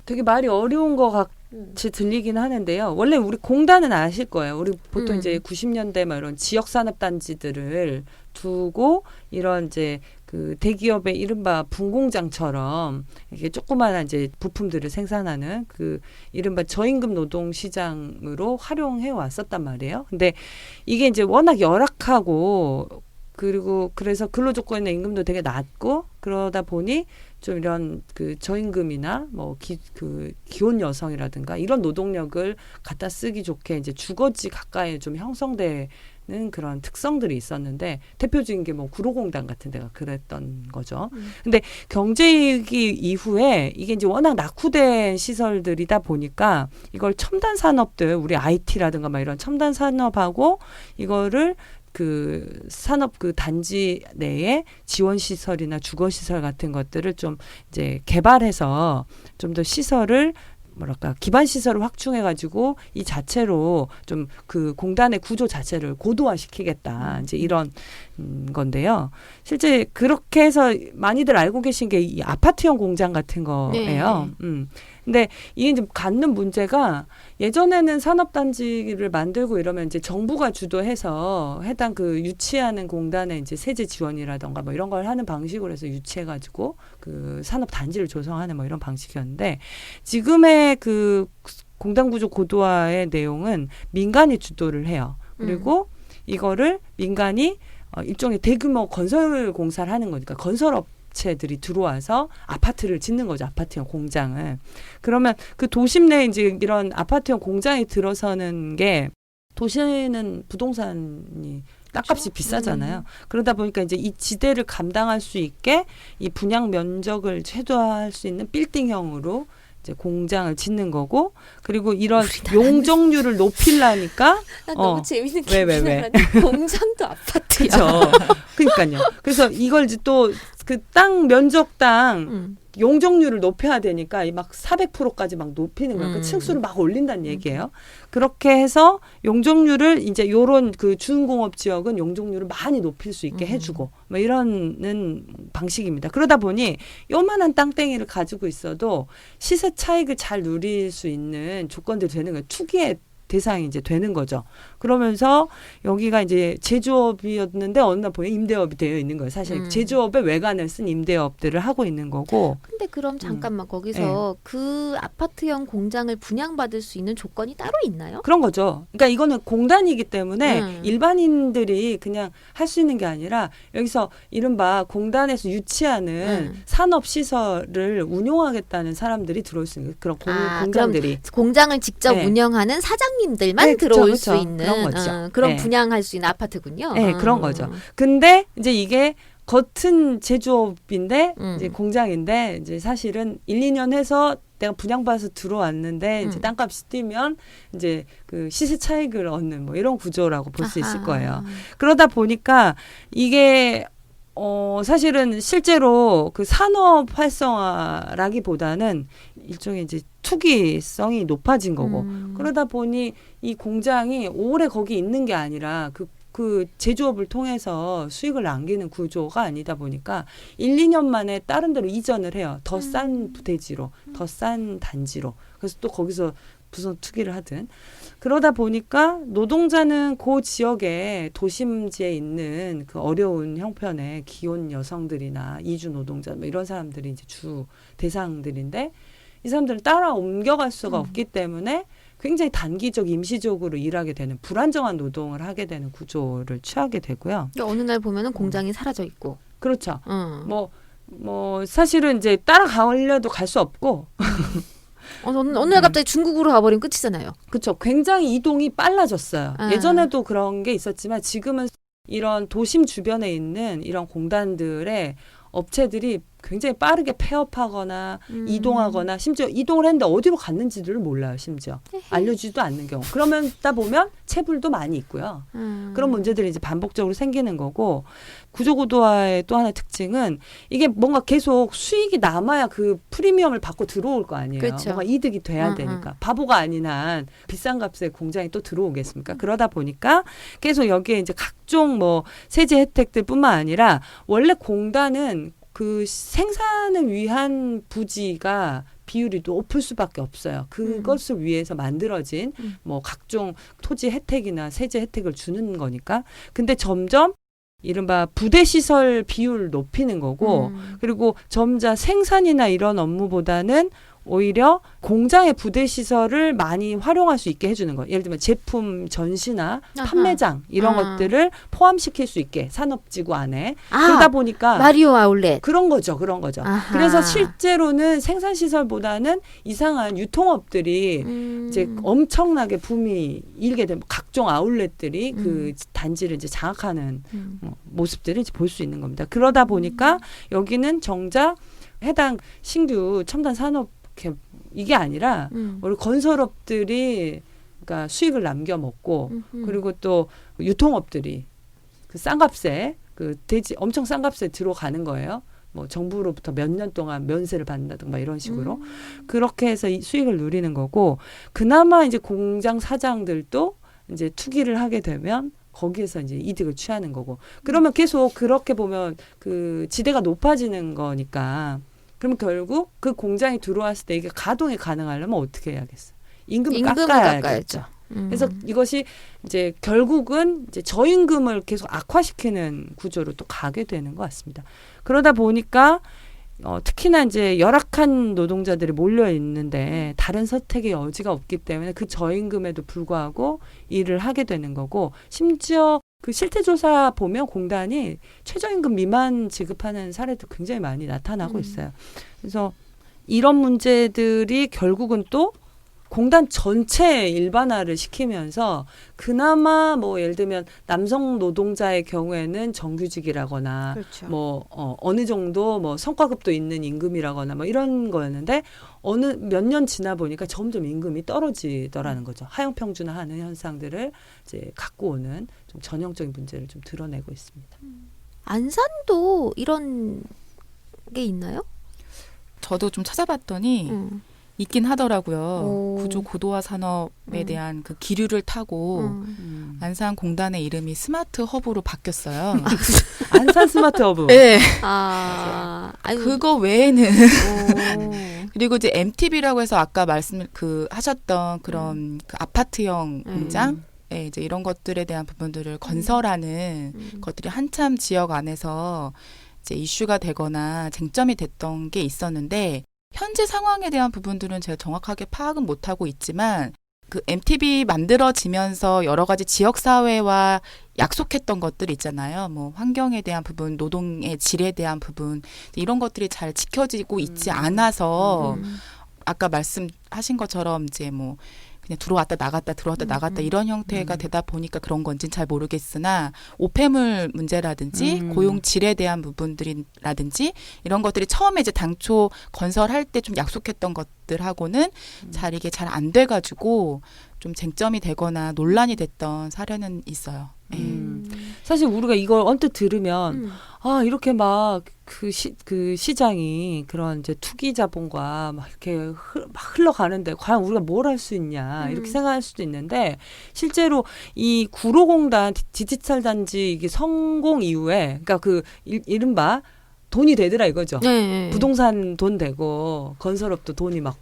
되게 말이 어려운 것 같이 들리긴 하는데요. 원래 우리 공단은 아실 거예요. 우리 보통 이제 90년대 막 이런 지역 산업 단지들을 두고 이런 이제 그 대기업의 이른바 분공장처럼 이렇게 조그마한 이제 부품들을 생산하는 그 이른바 저임금 노동 시장으로 활용해 왔었단 말이에요. 근데 이게 이제 워낙 열악하고 그리고 그래서 근로 조건이나 임금도 되게 낮고 그러다 보니 좀 이런 그 저임금이나 뭐 기혼 여성이라든가 이런 노동력을 갖다 쓰기 좋게 이제 주거지 가까이 좀 형성되는 그런 특성들이 있었는데 대표적인 게 뭐 구로공단 같은 데가 그랬던 거죠. 근데 경제위기 이후에 이게 이제 워낙 낙후된 시설들이다 보니까 이걸 첨단 산업들 우리 IT라든가 막 이런 첨단 산업하고 이거를 그 산업 그 단지 내에 지원 시설이나 주거 시설 같은 것들을 좀 이제 개발해서 좀 더 시설을 뭐랄까 기반 시설을 확충해 가지고 이 자체로 좀 그 공단의 구조 자체를 고도화시키겠다 이제 이런 건데요. 실제 그렇게 해서 많이들 알고 계신 게 이 아파트형 공장 같은 거예요. 네. 근데 이게 이제 갖는 문제가 예전에는 산업단지를 만들고 이러면 이제 정부가 주도해서 해당 그 유치하는 공단에 이제 세제 지원이라던가 뭐 이런 걸 하는 방식으로 해서 유치해가지고 그 산업단지를 조성하는 뭐 이런 방식이었는데 지금의 그 공단구조 고도화의 내용은 민간이 주도를 해요. 그리고 이거를 민간이 일종의 대규모 건설 공사를 하는 거니까 건설업 업체들이 들어와서 아파트를 짓는 거죠. 아파트형 공장을. 그러면 그 도심 내에 이제 이런 아파트형 공장이 들어서는 게 도시에는 부동산이 땅값이 비싸잖아요. 그러다 보니까 이제 이 지대를 감당할 수 있게 이 분양 면적을 최소화할 수 있는 빌딩형으로 이제 공장을 짓는 거고 그리고 이런 용적률을 높이려니까 너무 재밌는 게 왜? 공장도 아파트야. 그렇죠. 그러니까요. 그래서 이걸 이제 또 그 땅 면적당 용적률을 높여야 되니까 이 막 400%까지 막 높이는 거예요. 그 층수를 막 올린다는 얘기예요. 그렇게 해서 용적률을 이제 요런 그 준공업 지역은 용적률을 많이 높일 수 있게 해주고 뭐 이런 방식입니다. 그러다 보니 요만한 땅덩이를 가지고 있어도 시세 차익을 잘 누릴 수 있는 조건들이 되는 거예요. 투기의 대상이 이제 되는 거죠. 그러면서 여기가 이제 제조업이었는데 어느 날 보면 임대업이 되어 있는 거예요. 사실 제조업의 외관을 쓴 임대업들을 하고 있는 거고. 근데 그럼 잠깐만 거기서 그 아파트형 공장을 분양받을 수 있는 조건이 따로 있나요? 그런 거죠. 그러니까 이거는 공단이기 때문에 일반인들이 그냥 할 수 있는 게 아니라 여기서 이른바 공단에서 유치하는 산업시설을 운용하겠다는 사람들이 들어올 수 있는 그런 공장들이. 그럼 공장을 직접 네. 운영하는 사장님들만 네, 들어올 그쵸, 수 그쵸. 있는 그런 거죠. 그런 네. 분양할 수 있는 아파트군요. 네, 그런 거죠. 근데 이제 이게 겉은 제조업인데 이제 공장인데 이제 사실은 1, 2년 해서 내가 분양받아서 들어왔는데 이제 땅값이 뛰면 이제 그 시세 차익을 얻는 뭐 이런 구조라고 볼 수 있을 거예요. 그러다 보니까 이게 사실은 실제로 그 산업 활성화라기보다는 일종의 이제 투기성이 높아진 거고 그러다 보니 이 공장이 오래 거기 있는 게 아니라 그 제조업을 통해서 수익을 남기는 구조가 아니다 보니까 1, 2년 만에 다른 데로 이전을 해요. 더 싼 부대지로, 더 싼 단지로. 그래서 또 거기서 무슨 투기를 하든. 그러다 보니까 노동자는 그 지역에 도심지에 있는 그 어려운 형편의 기혼 여성들이나 이주 노동자 뭐 이런 사람들이 이제 주 대상들인데 이 사람들은 따라 옮겨갈 수가 없기 때문에 굉장히 단기적 임시적으로 일하게 되는 불안정한 노동을 하게 되는 구조를 취하게 되고요. 그러니까 어느 날 보면은 공장이 사라져 있고. 그렇죠. 뭐 사실은 이제 따라가려도 갈 수 없고 어느 날 갑자기 중국으로 가버리면 끝이잖아요. 그렇죠. 굉장히 이동이 빨라졌어요. 아. 예전에도 그런 게 있었지만 지금은 이런 도심 주변에 있는 이런 공단들의 업체들이 굉장히 빠르게 폐업하거나 이동하거나 심지어 이동을 했는데 어디로 갔는지를 몰라요. 심지어 알려주지도 않는 경우. 그러다 보면 체불도 많이 있고요. 그런 문제들이 이제 반복적으로 생기는 거고 구조고도화의 또 하나의 특징은 이게 뭔가 계속 수익이 남아야 그 프리미엄을 받고 들어올 거 아니에요. 그렇죠. 뭔가 이득이 돼야 되니까. 바보가 아닌 한 비싼 값에 공장이 또 들어오겠습니까? 그러다 보니까 계속 여기에 이제 각종 뭐 세제 혜택들뿐만 아니라 원래 공단은 그 생산을 위한 부지가 비율이 높을 수밖에 없어요. 그것을 위해서 만들어진 뭐 각종 토지 혜택이나 세제 혜택을 주는 거니까. 근데 점점 이른바 부대 시설 비율을 높이는 거고 그리고 점자 생산이나 이런 업무보다는 오히려 공장의 부대 시설을 많이 활용할 수 있게 해주는 거예요. 예를 들면 제품 전시나 판매장 이런 것들을 포함시킬 수 있게 산업지구 안에 그러다 보니까 마리오 아울렛 그런 거죠. 아하. 그래서 실제로는 생산 시설보다는 이상한 유통업들이 이제 엄청나게 붐이 일게 되면 각종 아울렛들이 그 단지를 이제 장악하는 모습들을 볼 수 있는 겁니다. 그러다 보니까 여기는 정작 해당 신규 첨단 산업 이게 아니라 우리 건설업들이 그러니까 수익을 남겨 먹고 그리고 또 유통업들이 그 싼 값에 그 엄청 싼 값에 들어가는 거예요. 뭐 정부로부터 몇 년 동안 면세를 받는다든가 이런 식으로 그렇게 해서 이 수익을 누리는 거고 그나마 이제 공장 사장들도 이제 투기를 하게 되면 거기에서 이제 이득을 취하는 거고 그러면 계속 그렇게 보면 그 지대가 높아지는 거니까. 그럼 결국 그 공장이 들어왔을 때 이게 가동이 가능하려면 어떻게 해야겠어요? 임금을 깎아야겠죠. 그래서 이것이 이제 결국은 이제 저임금을 계속 악화시키는 구조로 또 가게 되는 것 같습니다. 그러다 보니까 특히나 이제 열악한 노동자들이 몰려 있는데 다른 선택의 여지가 없기 때문에 그 저임금에도 불구하고 일을 하게 되는 거고 심지어 그 실태조사 보면 공단이 최저임금 미만 지급하는 사례도 굉장히 많이 나타나고 있어요. 그래서 이런 문제들이 결국은 또 공단 전체 일반화를 시키면서 그나마 뭐 예를 들면 남성 노동자의 경우에는 정규직이라거나 그렇죠. 뭐 어느 정도 뭐 성과급도 있는 임금이라거나 뭐 이런 거였는데 어느 몇 년 지나 보니까 점점 임금이 떨어지더라는 거죠. 하향 평준화하는 현상들을 이제 갖고 오는 좀 전형적인 문제를 좀 드러내고 있습니다. 안산도 이런 게 있나요? 저도 좀 찾아봤더니 음. 있긴 하더라고요. 오. 구조 고도화 산업에 대한 그 기류를 타고 안산공단의 이름이 스마트 허브로 바뀌었어요. 안산 스마트 허브. 네. 아이고. 그거 외에는 오. 그리고 이제 MTB라고 해서 아까 말씀 하셨던 그런 그 아파트형 공장 이제 이런 것들에 대한 부분들을 건설하는 것들이 한참 지역 안에서 이제 이슈가 되거나 쟁점이 됐던 게 있었는데 현재 상황에 대한 부분들은 제가 정확하게 파악은 못하고 있지만 그 MTB 만들어지면서 여러 가지 지역 사회와 약속했던 것들 있잖아요. 뭐 환경에 대한 부분, 노동의 질에 대한 부분 이런 것들이 잘 지켜지고 있지 않아서 아까 말씀하신 것처럼 이제 뭐 그냥 들어왔다 나갔다 들어왔다 나갔다 이런 형태가 되다 보니까 그런 건지는 잘 모르겠으나 오폐물 문제라든지 고용 질에 대한 부분들이라든지 이런 것들이 처음에 이제 당초 건설할 때 좀 약속했던 것들하고는 잘 이게 잘 안 돼가지고 좀 쟁점이 되거나 논란이 됐던 사례는 있어요. 사실 우리가 이걸 언뜻 들으면 아 이렇게 막 그 시장이 그런 이제 투기 자본과 막 이렇게 막 흘러가는데 과연 우리가 뭘 할 수 있냐 이렇게 생각할 수도 있는데 실제로 이 구로공단 디지털 단지 이게 성공 이후에 그러니까 그 이른바 돈이 되더라 이거죠. 네. 부동산 돈 되고 건설업도 돈이 막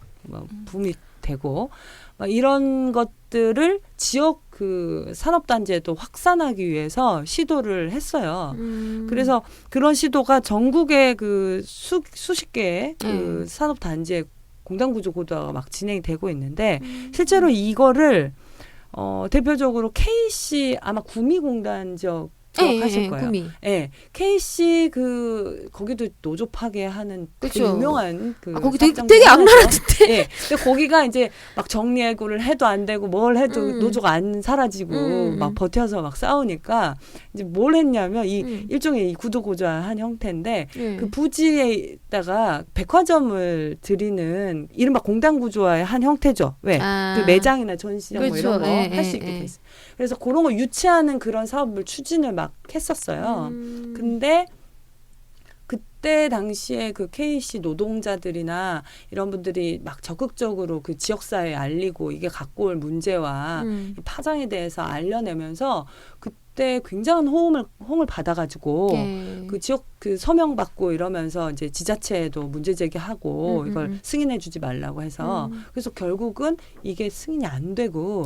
붐이 되고 막 이런 것들을 지역 그 산업단지에도 확산하기 위해서 시도를 했어요. 그래서 그런 시도가 전국의 그 수십 개의 그 산업단지에 공단구조 고도화가 막 진행이 되고 있는데 실제로 이거를 대표적으로 KC 아마 구미공단 지역 기억하실 거예요. 구미. 예, KC 그 거기도 노조 파괴하는 되게 그쵸. 유명한 그 거기 되게 사업장들 악랄한데. 예, 근데 거기가 이제 막 정리해고를 해도 안 되고 뭘 해도 노조가 안 사라지고 막 버텨서 막 싸우니까 이제 뭘 했냐면 이 일종의 이 구도고조한 형태인데 그 부지에다가 백화점을 들이는 이른바 공단구조화의 한 형태죠. 왜? 그 매장이나 전시장 뭐 그렇죠. 이런 거 할 수 있게 돼 있어요. 그래서 그런 거 유치하는 그런 사업을 추진을 막 했었어요. 근데 그때 당시에 그 KC 노동자들이나 이런 분들이 막 적극적으로 그 지역사회에 알리고 이게 갖고 올 문제와 이 파장에 대해서 알려내면서 그때 굉장한 호응을 받아가지고 그 지역 그 서명 받고 이러면서 이제 지자체에도 문제 제기하고 이걸 승인해주지 말라고 해서 그래서 결국은 이게 승인이 안 되고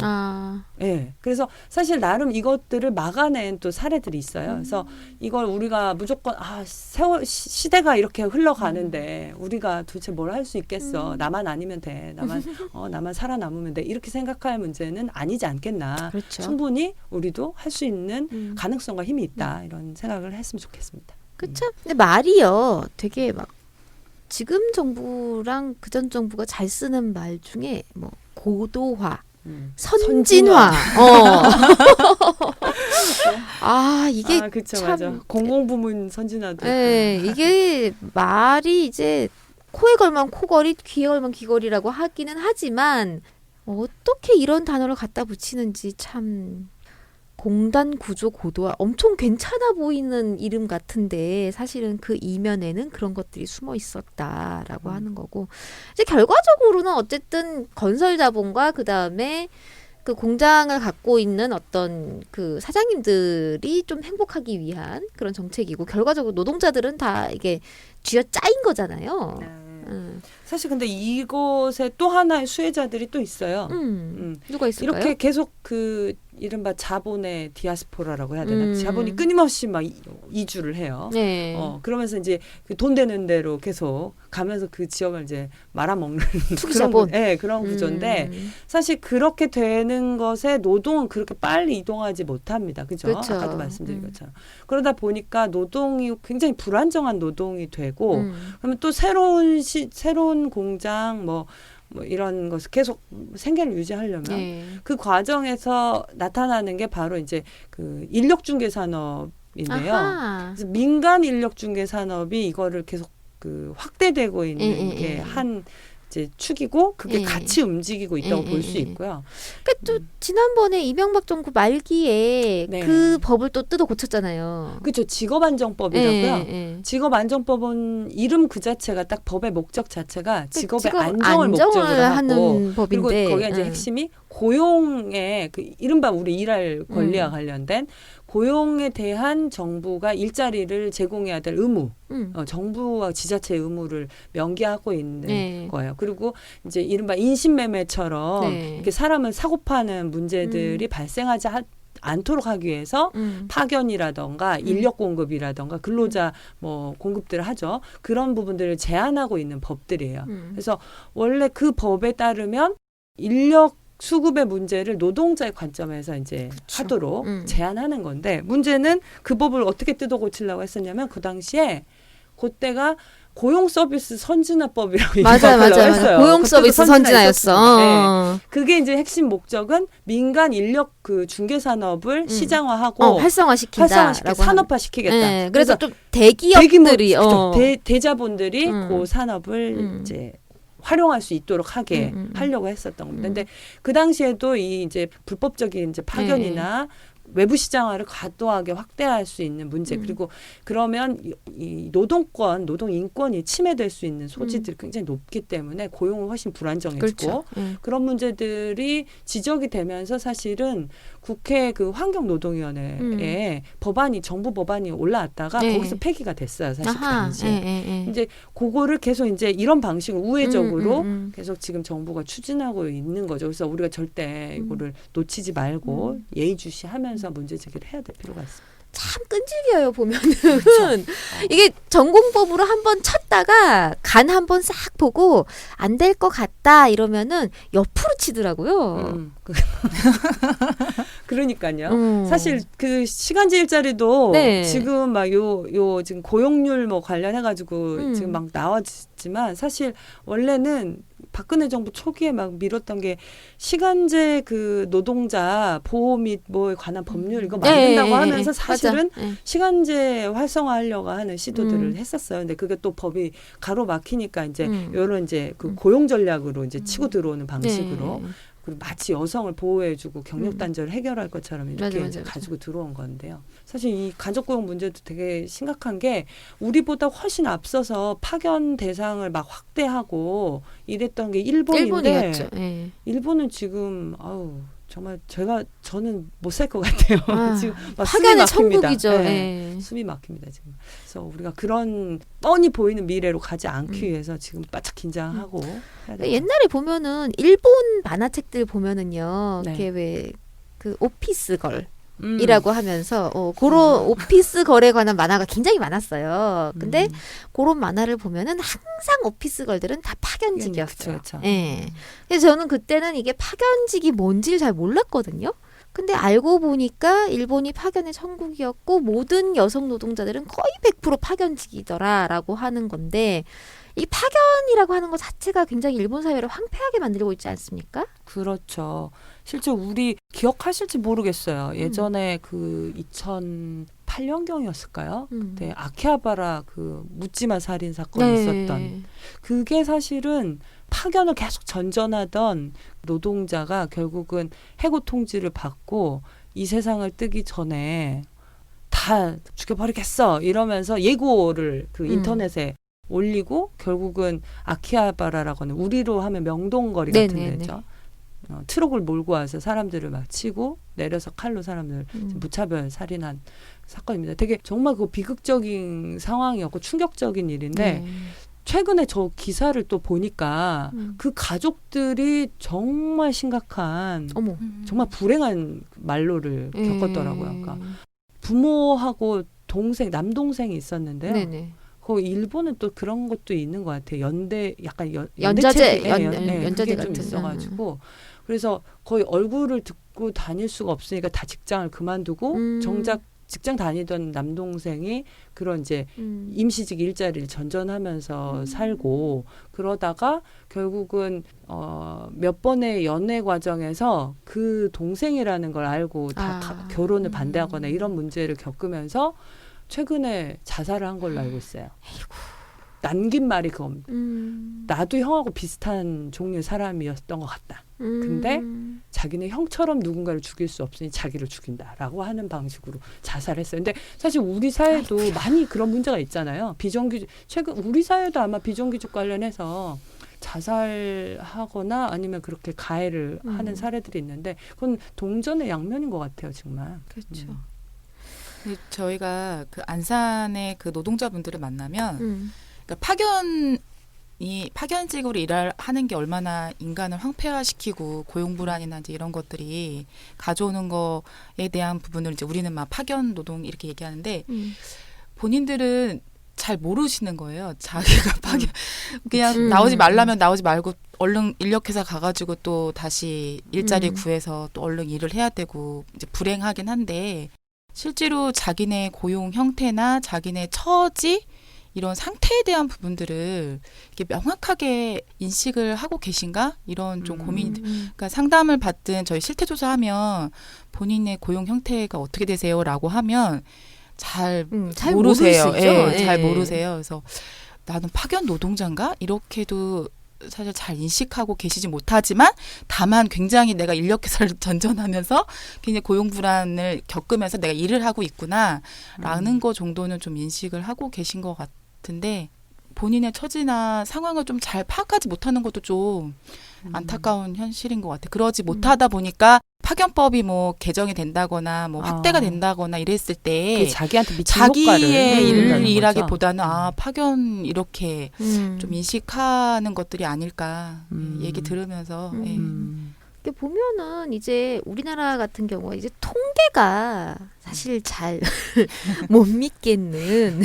예. 그래서 사실 나름 이것들을 막아낸 또 사례들이 있어요. 그래서 이걸 우리가 무조건 시대가 이렇게 흘러가는데 우리가 도대체 뭘 할 수 있겠어? 나만 아니면 돼. 나만 살아남으면 돼. 이렇게 생각할 문제는 아니지 않겠나. 그렇죠. 충분히 우리도 할 수 있는 가능성과 힘이 있다. 이런 생각을 했으면 좋겠습니다. 그쵸? 근데 말이요. 되게 막 지금 정부랑 그전 정부가 잘 쓰는 말 중에 뭐 고도화, 선진화. 이게 그쵸, 참 맞아. 공공부문 선진화도. 네, 이게 말이 이제 코에 걸면 코걸이, 귀에 걸면 귀걸이라고 하기는 하지만 어떻게 이런 단어를 갖다 붙이는지 참 공단 구조 고도화 엄청 괜찮아 보이는 이름 같은데 사실은 그 이면에는 그런 것들이 숨어 있었다라고 하는 거고 이제 결과적으로는 어쨌든 건설 자본과 그 다음에 그 공장을 갖고 있는 어떤 그 사장님들이 좀 행복하기 위한 그런 정책이고 결과적으로 노동자들은 다 이게 쥐어 짜인 거잖아요. 사실 근데 이곳에 또 하나의 수혜자들이 또 있어요. 누가 있을까요? 이렇게 계속 그 이른바 자본의 디아스포라라고 해야 되나? 자본이 끊임없이 막 이주를 해요. 네. 그러면서 이제 그 돈 되는 대로 계속 가면서 그 지역을 이제 말아먹는 투기자본. 그런 구조인데 사실 그렇게 되는 것에 노동은 그렇게 빨리 이동하지 못합니다. 그죠? 그렇죠. 아까도 말씀드린 것처럼. 그러다 보니까 노동이 굉장히 불안정한 노동이 되고 그러면 또 새로운 공장 뭐 이런 것을 계속 생계를 유지하려면 그 과정에서 나타나는 게 바로 이제 그 인력 중개 산업인데요. 그래서 민간 인력 중개 산업이 이거를 계속 그 확대되고 있는 게 한 이제 축이고 그게 예. 같이 움직이고 있다고 예, 볼 수 예. 있고요. 그러니까 또 지난번에 이명박 정부 말기에 네. 그 법을 또 뜯어 고쳤잖아요. 그렇죠. 직업안정법이라고요. 예. 직업안정법은 이름 그 자체가 딱 법의 목적 자체가 직업의 직업 안정을 목적으로 하고 하는 그리고 법인데 거기에 이제 핵심이 고용의 그 이른바 우리 일할 권리와 관련된 고용에 대한 정부가 일자리를 제공해야 될 의무, 정부와 지자체의 의무를 명기하고 있는 네. 거예요. 그리고 이제 이른바 인신매매처럼 네. 이렇게 사람을 사고 파는 문제들이 발생하지 않도록 하기 위해서 파견이라던가 인력 공급이라던가 근로자 뭐 공급들을 하죠. 그런 부분들을 제한하고 있는 법들이에요. 그래서 원래 그 법에 따르면 인력 수급의 문제를 노동자의 관점에서 이제 하도록 제한하는 건데 문제는 그 법을 어떻게 뜯어 고치려고 했었냐면 그 당시에 그때가 고용 서비스 선진화법이라고 맞아요. 했어요. 고용 서비스 그때도 선진화였어. 네. 그게 이제 핵심 목적은 민간 인력 그 중개 산업을 시장화하고 활성화시킨다라고 산업화시키겠다. 네. 그래서 좀 대기업들이 대자본들이 그 산업을 이제 활용할 수 있도록 하게 하려고 했었던 겁니다. 근데 그 당시에도 이 이제 불법적인 이제 파견이나 외부 시장화를 과도하게 확대할 수 있는 문제 그리고 그러면 이 노동권, 노동 인권이 침해될 수 있는 소지들이 굉장히 높기 때문에 고용은 훨씬 불안정해지고 그렇죠. 그런 문제들이 지적이 되면서 사실은 국회 그 환경노동위원회에 법안이 정부 법안이 올라왔다가 거기서 폐기가 됐어요. 사실 그 당시에. 이제 그거를 계속 이제 이런 방식으로 우회적으로 계속 지금 정부가 추진하고 있는 거죠. 그래서 우리가 절대 이거를 놓치지 말고 예의주시하면서 문제 제기를 해야 될 필요가 있습니다. 참 끈질겨요 보면은 이게 전공법으로 한번 쳤다가 간 한번 싹 보고 안 될 것 같다 이러면은 옆으로 치더라고요. 그러니까요. 사실 그 시간제 일자리도 네. 지금 막 요 지금 고용률 뭐 관련해 가지고 지금 막 나왔지만 사실 원래는 박근혜 정부 초기에 막 밀었던 게 시간제 그 노동자 보호 및 뭐에 관한 법률 이거 만든다고 하면서 사실은 시간제 활성화하려고 하는 시도들을 했었어요. 근데 그게 또 법이 가로막히니까 이제 요런 이제 그 고용 전략으로 이제 치고 들어오는 방식으로 그리고 마치 여성을 보호해주고 경력 단절을 해결할 것처럼 이렇게 맞아. 가지고 들어온 건데요. 사실 이 가족고용 문제도 되게 심각한 게 우리보다 훨씬 앞서서 파견 대상을 막 확대하고 이랬던 게 일본인데 일본이었죠. 일본은 지금 정말 저는 못 살 것 같아요. 지금 막 파견의 숨이 막힙니다. 천국이죠. 네. 숨이 막힙니다 지금. 그래서 우리가 그런 뻔히 보이는 미래로 가지 않기 위해서 지금 바짝 긴장하고. 해야 될 옛날에 보면은 일본 만화책들 보면은요, 네. 이렇게 왜 그 오피스 걸이라고 하면서 그런 오피스 걸에 관한 만화가 굉장히 많았어요. 근데 그런 만화를 보면은 항상 오피스 걸들은 다 파견직이었어요. 그쵸. 그래서 저는 그때는 이게 파견직이 뭔지를 잘 몰랐거든요. 근데 알고 보니까 일본이 파견의 천국이었고 모든 여성 노동자들은 거의 100% 파견직이더라라고 하는 건데 이 파견이라고 하는 것 자체가 굉장히 일본 사회를 황폐하게 만들고 있지 않습니까? 그렇죠. 실제 우리 기억하실지 모르겠어요. 예전에 그 2008년경이었을까요? 네, 아키하바라 그 묻지마 살인 사건이 있었던 그게 사실은 파견을 계속 전전하던 노동자가 결국은 해고 통지를 받고 이 세상을 뜨기 전에 다 죽여버리겠어 이러면서 예고를 그 인터넷에 올리고 결국은 아키하바라라고 하는 우리로 하면 명동거리 같은 데죠. 트럭을 몰고 와서 사람들을 막 치고 내려서 칼로 사람들 무차별 살인한 사건입니다. 되게 정말 그 비극적인 상황이었고 충격적인 일인데 최근에 저 기사를 또 보니까 그 가족들이 정말 심각한 정말 불행한 말로를 겪었더라고요. 그러니까 부모하고 남동생이 있었는데요. 그 일본은 또 그런 것도 있는 것 같아요. 약간 연자제 그게 좀 같은 있어가지고 그래서 거의 얼굴을 듣고 다닐 수가 없으니까 다 직장을 그만두고 정작 직장 다니던 남동생이 그런 이제 임시직 일자리를 전전하면서 살고 그러다가 결국은 몇 번의 연애 과정에서 그 동생이라는 걸 알고 다 결혼을 반대하거나 이런 문제를 겪으면서 최근에 자살을 한 걸로 알고 있어요. 남긴 말이 그겁니다. 음. 나도 형하고 비슷한 종류의 사람이었던 것 같다. 근데 자기는 형처럼 누군가를 죽일 수 없으니 자기를 죽인다라고 하는 방식으로 자살했어요. 근데 사실 우리 사회도 많이 그런 문제가 있잖아요. 비정규직 최근 우리 사회도 아마 비정규직 관련해서 자살하거나 아니면 그렇게 가해를 하는 사례들이 있는데 그건 동전의 양면인 것 같아요, 정말. 그렇죠. 근데 저희가 그 안산의 그 노동자분들을 만나면 음. 그러니까 파견직으로 일을 하는 게 얼마나 인간을 황폐화시키고 고용 불안이나 이제 이런 것들이 가져오는 거에 대한 부분을 이제 우리는 막 파견 노동 이렇게 얘기하는데 본인들은 잘 모르시는 거예요. 자기가 파견 그냥 나오지 말라면 나오지 말고 얼른 인력회사 가가지고 또 다시 일자리 구해서 또 얼른 일을 해야 되고 이제 불행하긴 한데 실제로 자기네 고용 형태나 자기네 처지 이런 상태에 대한 부분들을 이렇게 명확하게 인식을 하고 계신가? 이런 좀 고민이, 그러니까 상담을 받든 저희 실태조사하면 본인의 고용 형태가 어떻게 되세요? 라고 하면 잘 모르세요. 모르시죠? 예, 예. 잘 모르세요. 그래서 나는 파견 노동자인가? 이렇게도 사실 잘 인식하고 계시지 못하지만 다만 굉장히 내가 인력회사를 전전하면서 굉장히 고용 불안을 겪으면서 내가 일을 하고 있구나라는 거 정도는 좀 인식을 하고 계신 것 같은데 본인의 처지나 상황을 좀 잘 파악하지 못하는 것도 좀 안타까운 현실인 것 같아요. 그러지 못하다 보니까 파견법이 뭐 개정이 된다거나 뭐 확대가 된다거나 이랬을 때 그 자기한테 미친 자기의 효과를 일하기보다는 파견 이렇게 좀 인식하는 것들이 아닐까 얘기 들으면서 예. 이렇게 보면은 이제 우리나라 같은 경우에 이제 통계가 사실 잘 못 믿겠는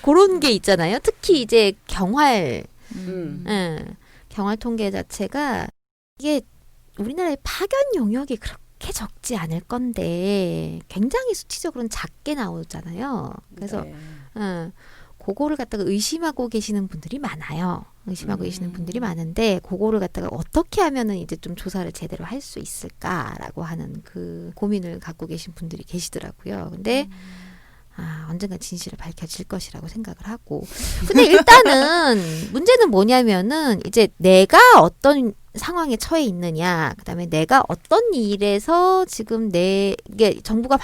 그런 게 있잖아요. 특히 이제 경활 경활 통계 자체가 이게 우리나라의 파견 용역이 그렇게 적지 않을 건데 굉장히 수치적으로는 작게 나오잖아요. 그래서 그거를 갖다가 의심하고 계시는 분들이 많아요. 의심하고 계시는 분들이 많은데 그거를 갖다가 어떻게 하면은 이제 좀 조사를 제대로 할 수 있을까라고 하는 그 고민을 갖고 계신 분들이 계시더라고요. 근데 언젠가 진실을 밝혀질 것이라고 생각을 하고. 근데 일단은 문제는 뭐냐면은 이제 내가 어떤 상황에 처해 있느냐, 그다음에 내가 어떤 일에서 지금 이게 정부가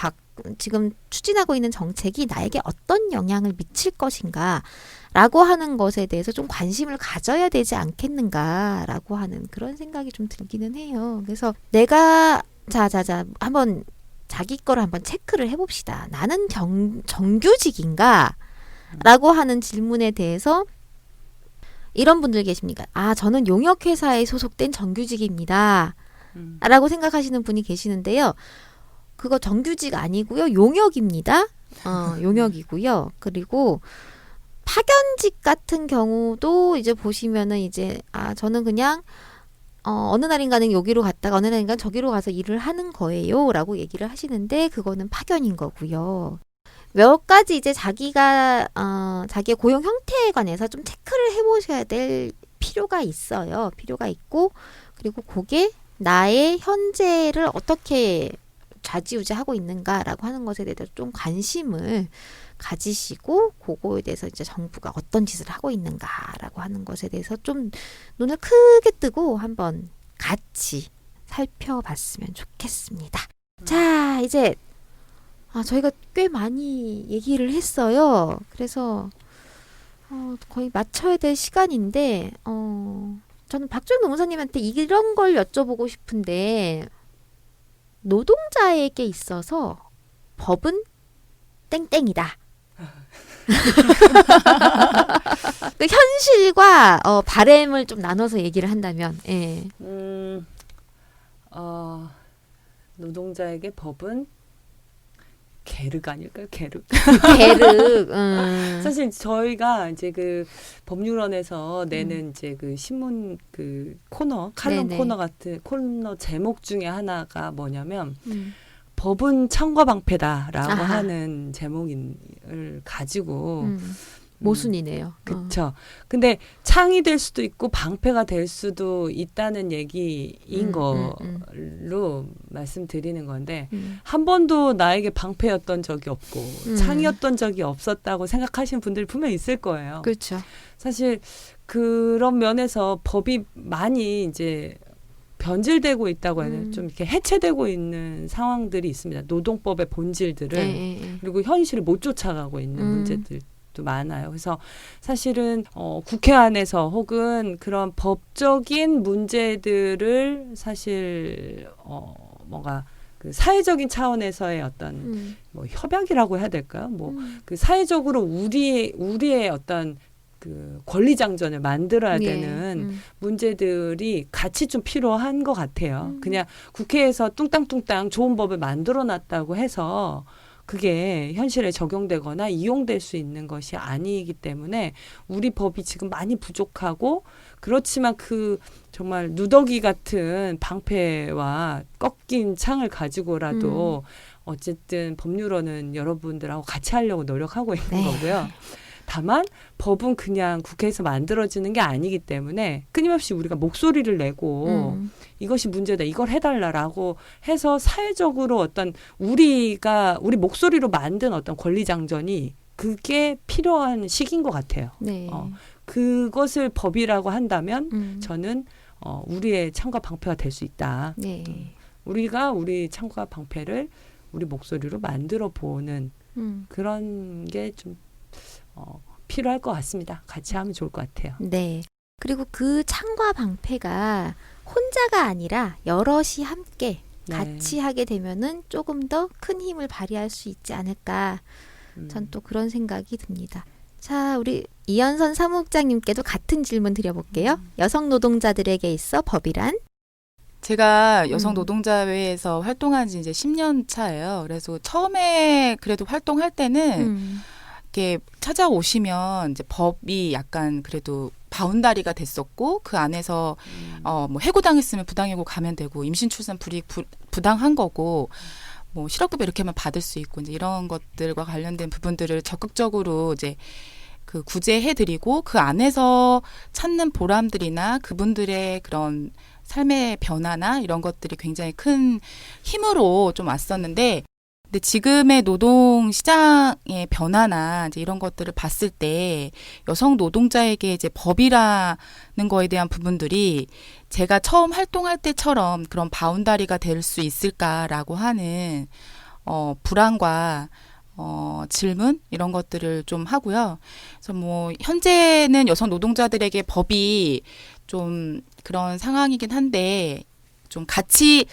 지금 추진하고 있는 정책이 나에게 어떤 영향을 미칠 것인가라고 하는 것에 대해서 좀 관심을 가져야 되지 않겠는가라고 하는 그런 생각이 좀 들기는 해요. 그래서 내가 한번 자기 거를 한번 체크를 해봅시다. 나는 정규직인가? 라고 하는 질문에 대해서 이런 분들 계십니까? 저는 용역회사에 소속된 정규직입니다. 라고 생각하시는 분이 계시는데요. 그거 정규직 아니고요. 용역입니다. 용역이고요. 그리고 파견직 같은 경우도 이제 보시면은 이제 저는 그냥 어느 날인가는 여기로 갔다가 어느 날인가는 저기로 가서 일을 하는 거예요. 라고 얘기를 하시는데 그거는 파견인 거고요. 몇 가지 이제 자기가 자기의 고용 형태에 관해서 좀 체크를 해보셔야 될 필요가 있어요. 필요가 있고 그리고 그게 나의 현재를 어떻게 좌지우지하고 있는가라고 하는 것에 대해서 좀 관심을 가지시고 그거에 대해서 이제 정부가 어떤 짓을 하고 있는가라고 하는 것에 대해서 좀 눈을 크게 뜨고 한번 같이 살펴봤으면 좋겠습니다. 자, 이제 저희가 꽤 많이 얘기를 했어요. 그래서 거의 맞춰야 될 시간인데 저는 박주영 노무사님한테 이런 걸 여쭤보고 싶은데 노동자에게 있어서 법은 땡땡이다. 그 현실과 바램을 좀 나눠서 얘기를 한다면, 예. 노동자에게 법은 계륵 아닐까요? 계륵. 계륵. 사실 저희가 이제 그 법률원에서 내는 이제 그 신문 그 코너, 칼럼 네네. 코너 같은 코너 제목 중에 하나가 뭐냐면 법은 창과 방패다라고 아하. 하는 제목을 가지고 모순이네요. 그렇죠. 근데 창이 될 수도 있고 방패가 될 수도 있다는 얘기인 걸로 말씀드리는 건데 한 번도 나에게 방패였던 적이 없고 창이었던 적이 없었다고 생각하시는 분들이 분명히 있을 거예요. 그렇죠. 사실 그런 면에서 법이 많이 이제 변질되고 있다고 해야 되나? 좀 이렇게 해체되고 있는 상황들이 있습니다. 노동법의 본질들을 그리고 현실을 못 쫓아가고 있는 문제들도 많아요. 그래서 사실은 국회 안에서 혹은 그런 법적인 문제들을 사실 뭔가 그 사회적인 차원에서의 어떤 뭐 협약이라고 해야 될까요? 뭐 그 사회적으로 우리의 어떤 그 권리장전을 만들어야 되는 문제들이 같이 좀 필요한 것 같아요. 그냥 국회에서 뚱땅뚱땅 좋은 법을 만들어놨다고 해서 그게 현실에 적용되거나 이용될 수 있는 것이 아니기 때문에 우리 법이 지금 많이 부족하고 그렇지만 그 정말 누더기 같은 방패와 꺾인 창을 가지고라도 어쨌든 법률원은 여러분들하고 같이 하려고 노력하고 있는 거고요. 다만 법은 그냥 국회에서 만들어지는 게 아니기 때문에 끊임없이 우리가 목소리를 내고 이것이 문제다, 이걸 해달라라고 해서 사회적으로 어떤 우리 목소리로 만든 어떤 권리장전이 그게 필요한 시기인 것 같아요. 네. 그것을 법이라고 한다면 저는 우리의 창과 방패가 될 수 있다. 네. 우리가 우리 창과 방패를 우리 목소리로 만들어 보는 그런 게 좀 필요할 것 같습니다. 같이 하면 좋을 것 같아요. 네. 그리고 그 창과 방패가 혼자가 아니라 여럿이 함께 같이 하게 되면은 조금 더 큰 힘을 발휘할 수 있지 않을까. 전 또 그런 생각이 듭니다. 자, 우리 이현선 사무국장님께도 같은 질문 드려볼게요. 여성 노동자들에게 있어 법이란? 제가 여성 노동자회에서 활동한 지 이제 10년 차예요. 그래서 처음에 그래도 활동할 때는 이렇게 찾아오시면 이제 법이 약간 그래도 바운다리가 됐었고 그 안에서 뭐 해고당했으면 부당해고 가면 되고 임신 출산 불이익 부당한 거고 뭐 실업급여 이렇게 하면 받을 수 있고 이제 이런 것들과 관련된 부분들을 적극적으로 이제 그 구제해드리고 그 안에서 찾는 보람들이나 그분들의 그런 삶의 변화나 이런 것들이 굉장히 큰 힘으로 좀 왔었는데 근데 지금의 노동 시장의 변화나 이제 이런 것들을 봤을 때 여성 노동자에게 이제 법이라는 거에 대한 부분들이 제가 처음 활동할 때처럼 그런 바운다리가 될 수 있을까라고 하는 불안과 질문 이런 것들을 좀 하고요. 그래서 뭐 현재는 여성 노동자들에게 법이 좀 그런 상황이긴 한데 좀 같이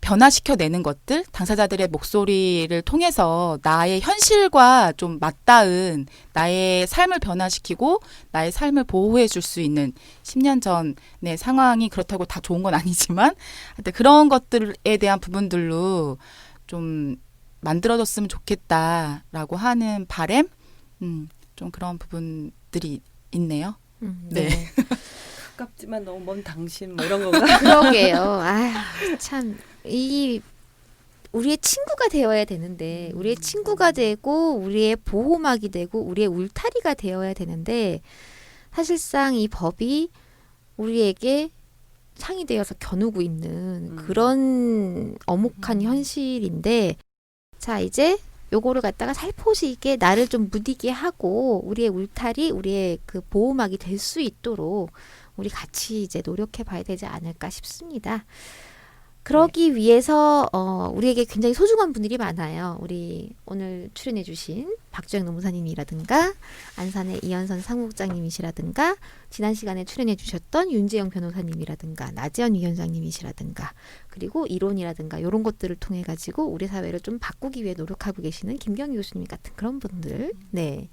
변화시켜내는 것들, 당사자들의 목소리를 통해서 나의 현실과 좀 맞닿은 나의 삶을 변화시키고 나의 삶을 보호해 줄 수 있는 10년 전의 상황이 그렇다고 다 좋은 건 아니지만 하여튼 그런 것들에 대한 부분들로 좀 만들어졌으면 좋겠다라고 하는 바람, 좀 그런 부분들이 있네요. 네. 가깝지만 너무 먼 당신 뭐 이런 건가? 그러게요. 참 우리의 친구가 되어야 되는데 우리의 친구가 되고 우리의 보호막이 되고 우리의 울타리가 되어야 되는데 사실상 이 법이 우리에게 창이 되어서 겨누고 있는 그런 엄혹한 현실인데 자 이제 요거를 갖다가 살포시 있게 나를 좀 무디게 하고 우리의 울타리, 우리의 그 보호막이 될 수 있도록 우리 같이 이제 노력해 봐야 되지 않을까 싶습니다. 그러기 위해서 우리에게 굉장히 소중한 분들이 많아요. 우리 오늘 출연해 주신 박주영 노무사님이라든가 안산의 이현선 사무국장님이시라든가 지난 시간에 출연해 주셨던 윤재영 변호사님이라든가 나지연 위원장님이시라든가 그리고 이론이라든가 이런 것들을 통해 가지고 우리 사회를 좀 바꾸기 위해 노력하고 계시는 김경희 교수님 같은 그런 분들 네.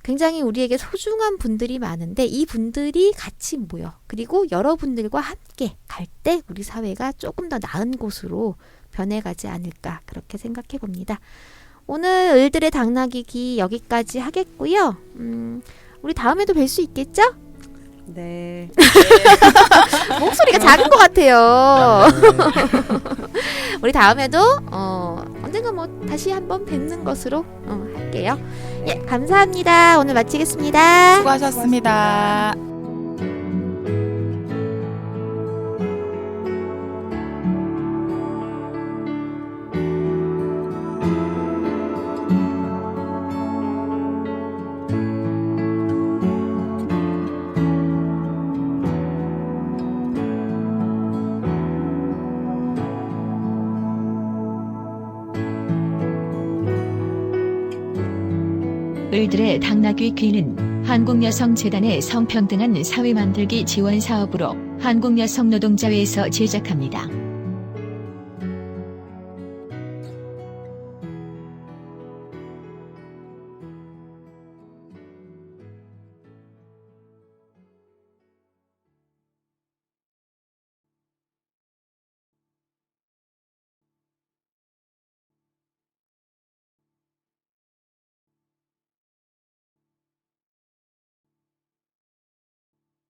굉장히 우리에게 소중한 분들이 많은데 이 분들이 같이 모여 그리고 여러분들과 함께 갈 때 우리 사회가 조금 더 나은 곳으로 변해가지 않을까 그렇게 생각해 봅니다. 오늘 을들의 당나귀기 여기까지 하겠고요. 우리 다음에도 뵐 수 있겠죠? 네. 목소리가 작은 것 같아요. 우리 다음에도 언젠가 뭐 다시 한번 뵙는 것으로 할게요. 예, 감사합니다. 오늘 마치겠습니다. 수고하셨습니다. 을들의 당나귀 귀는 한국여성재단의 성평등한 사회 만들기 지원 사업으로 한국여성노동자회에서 제작합니다.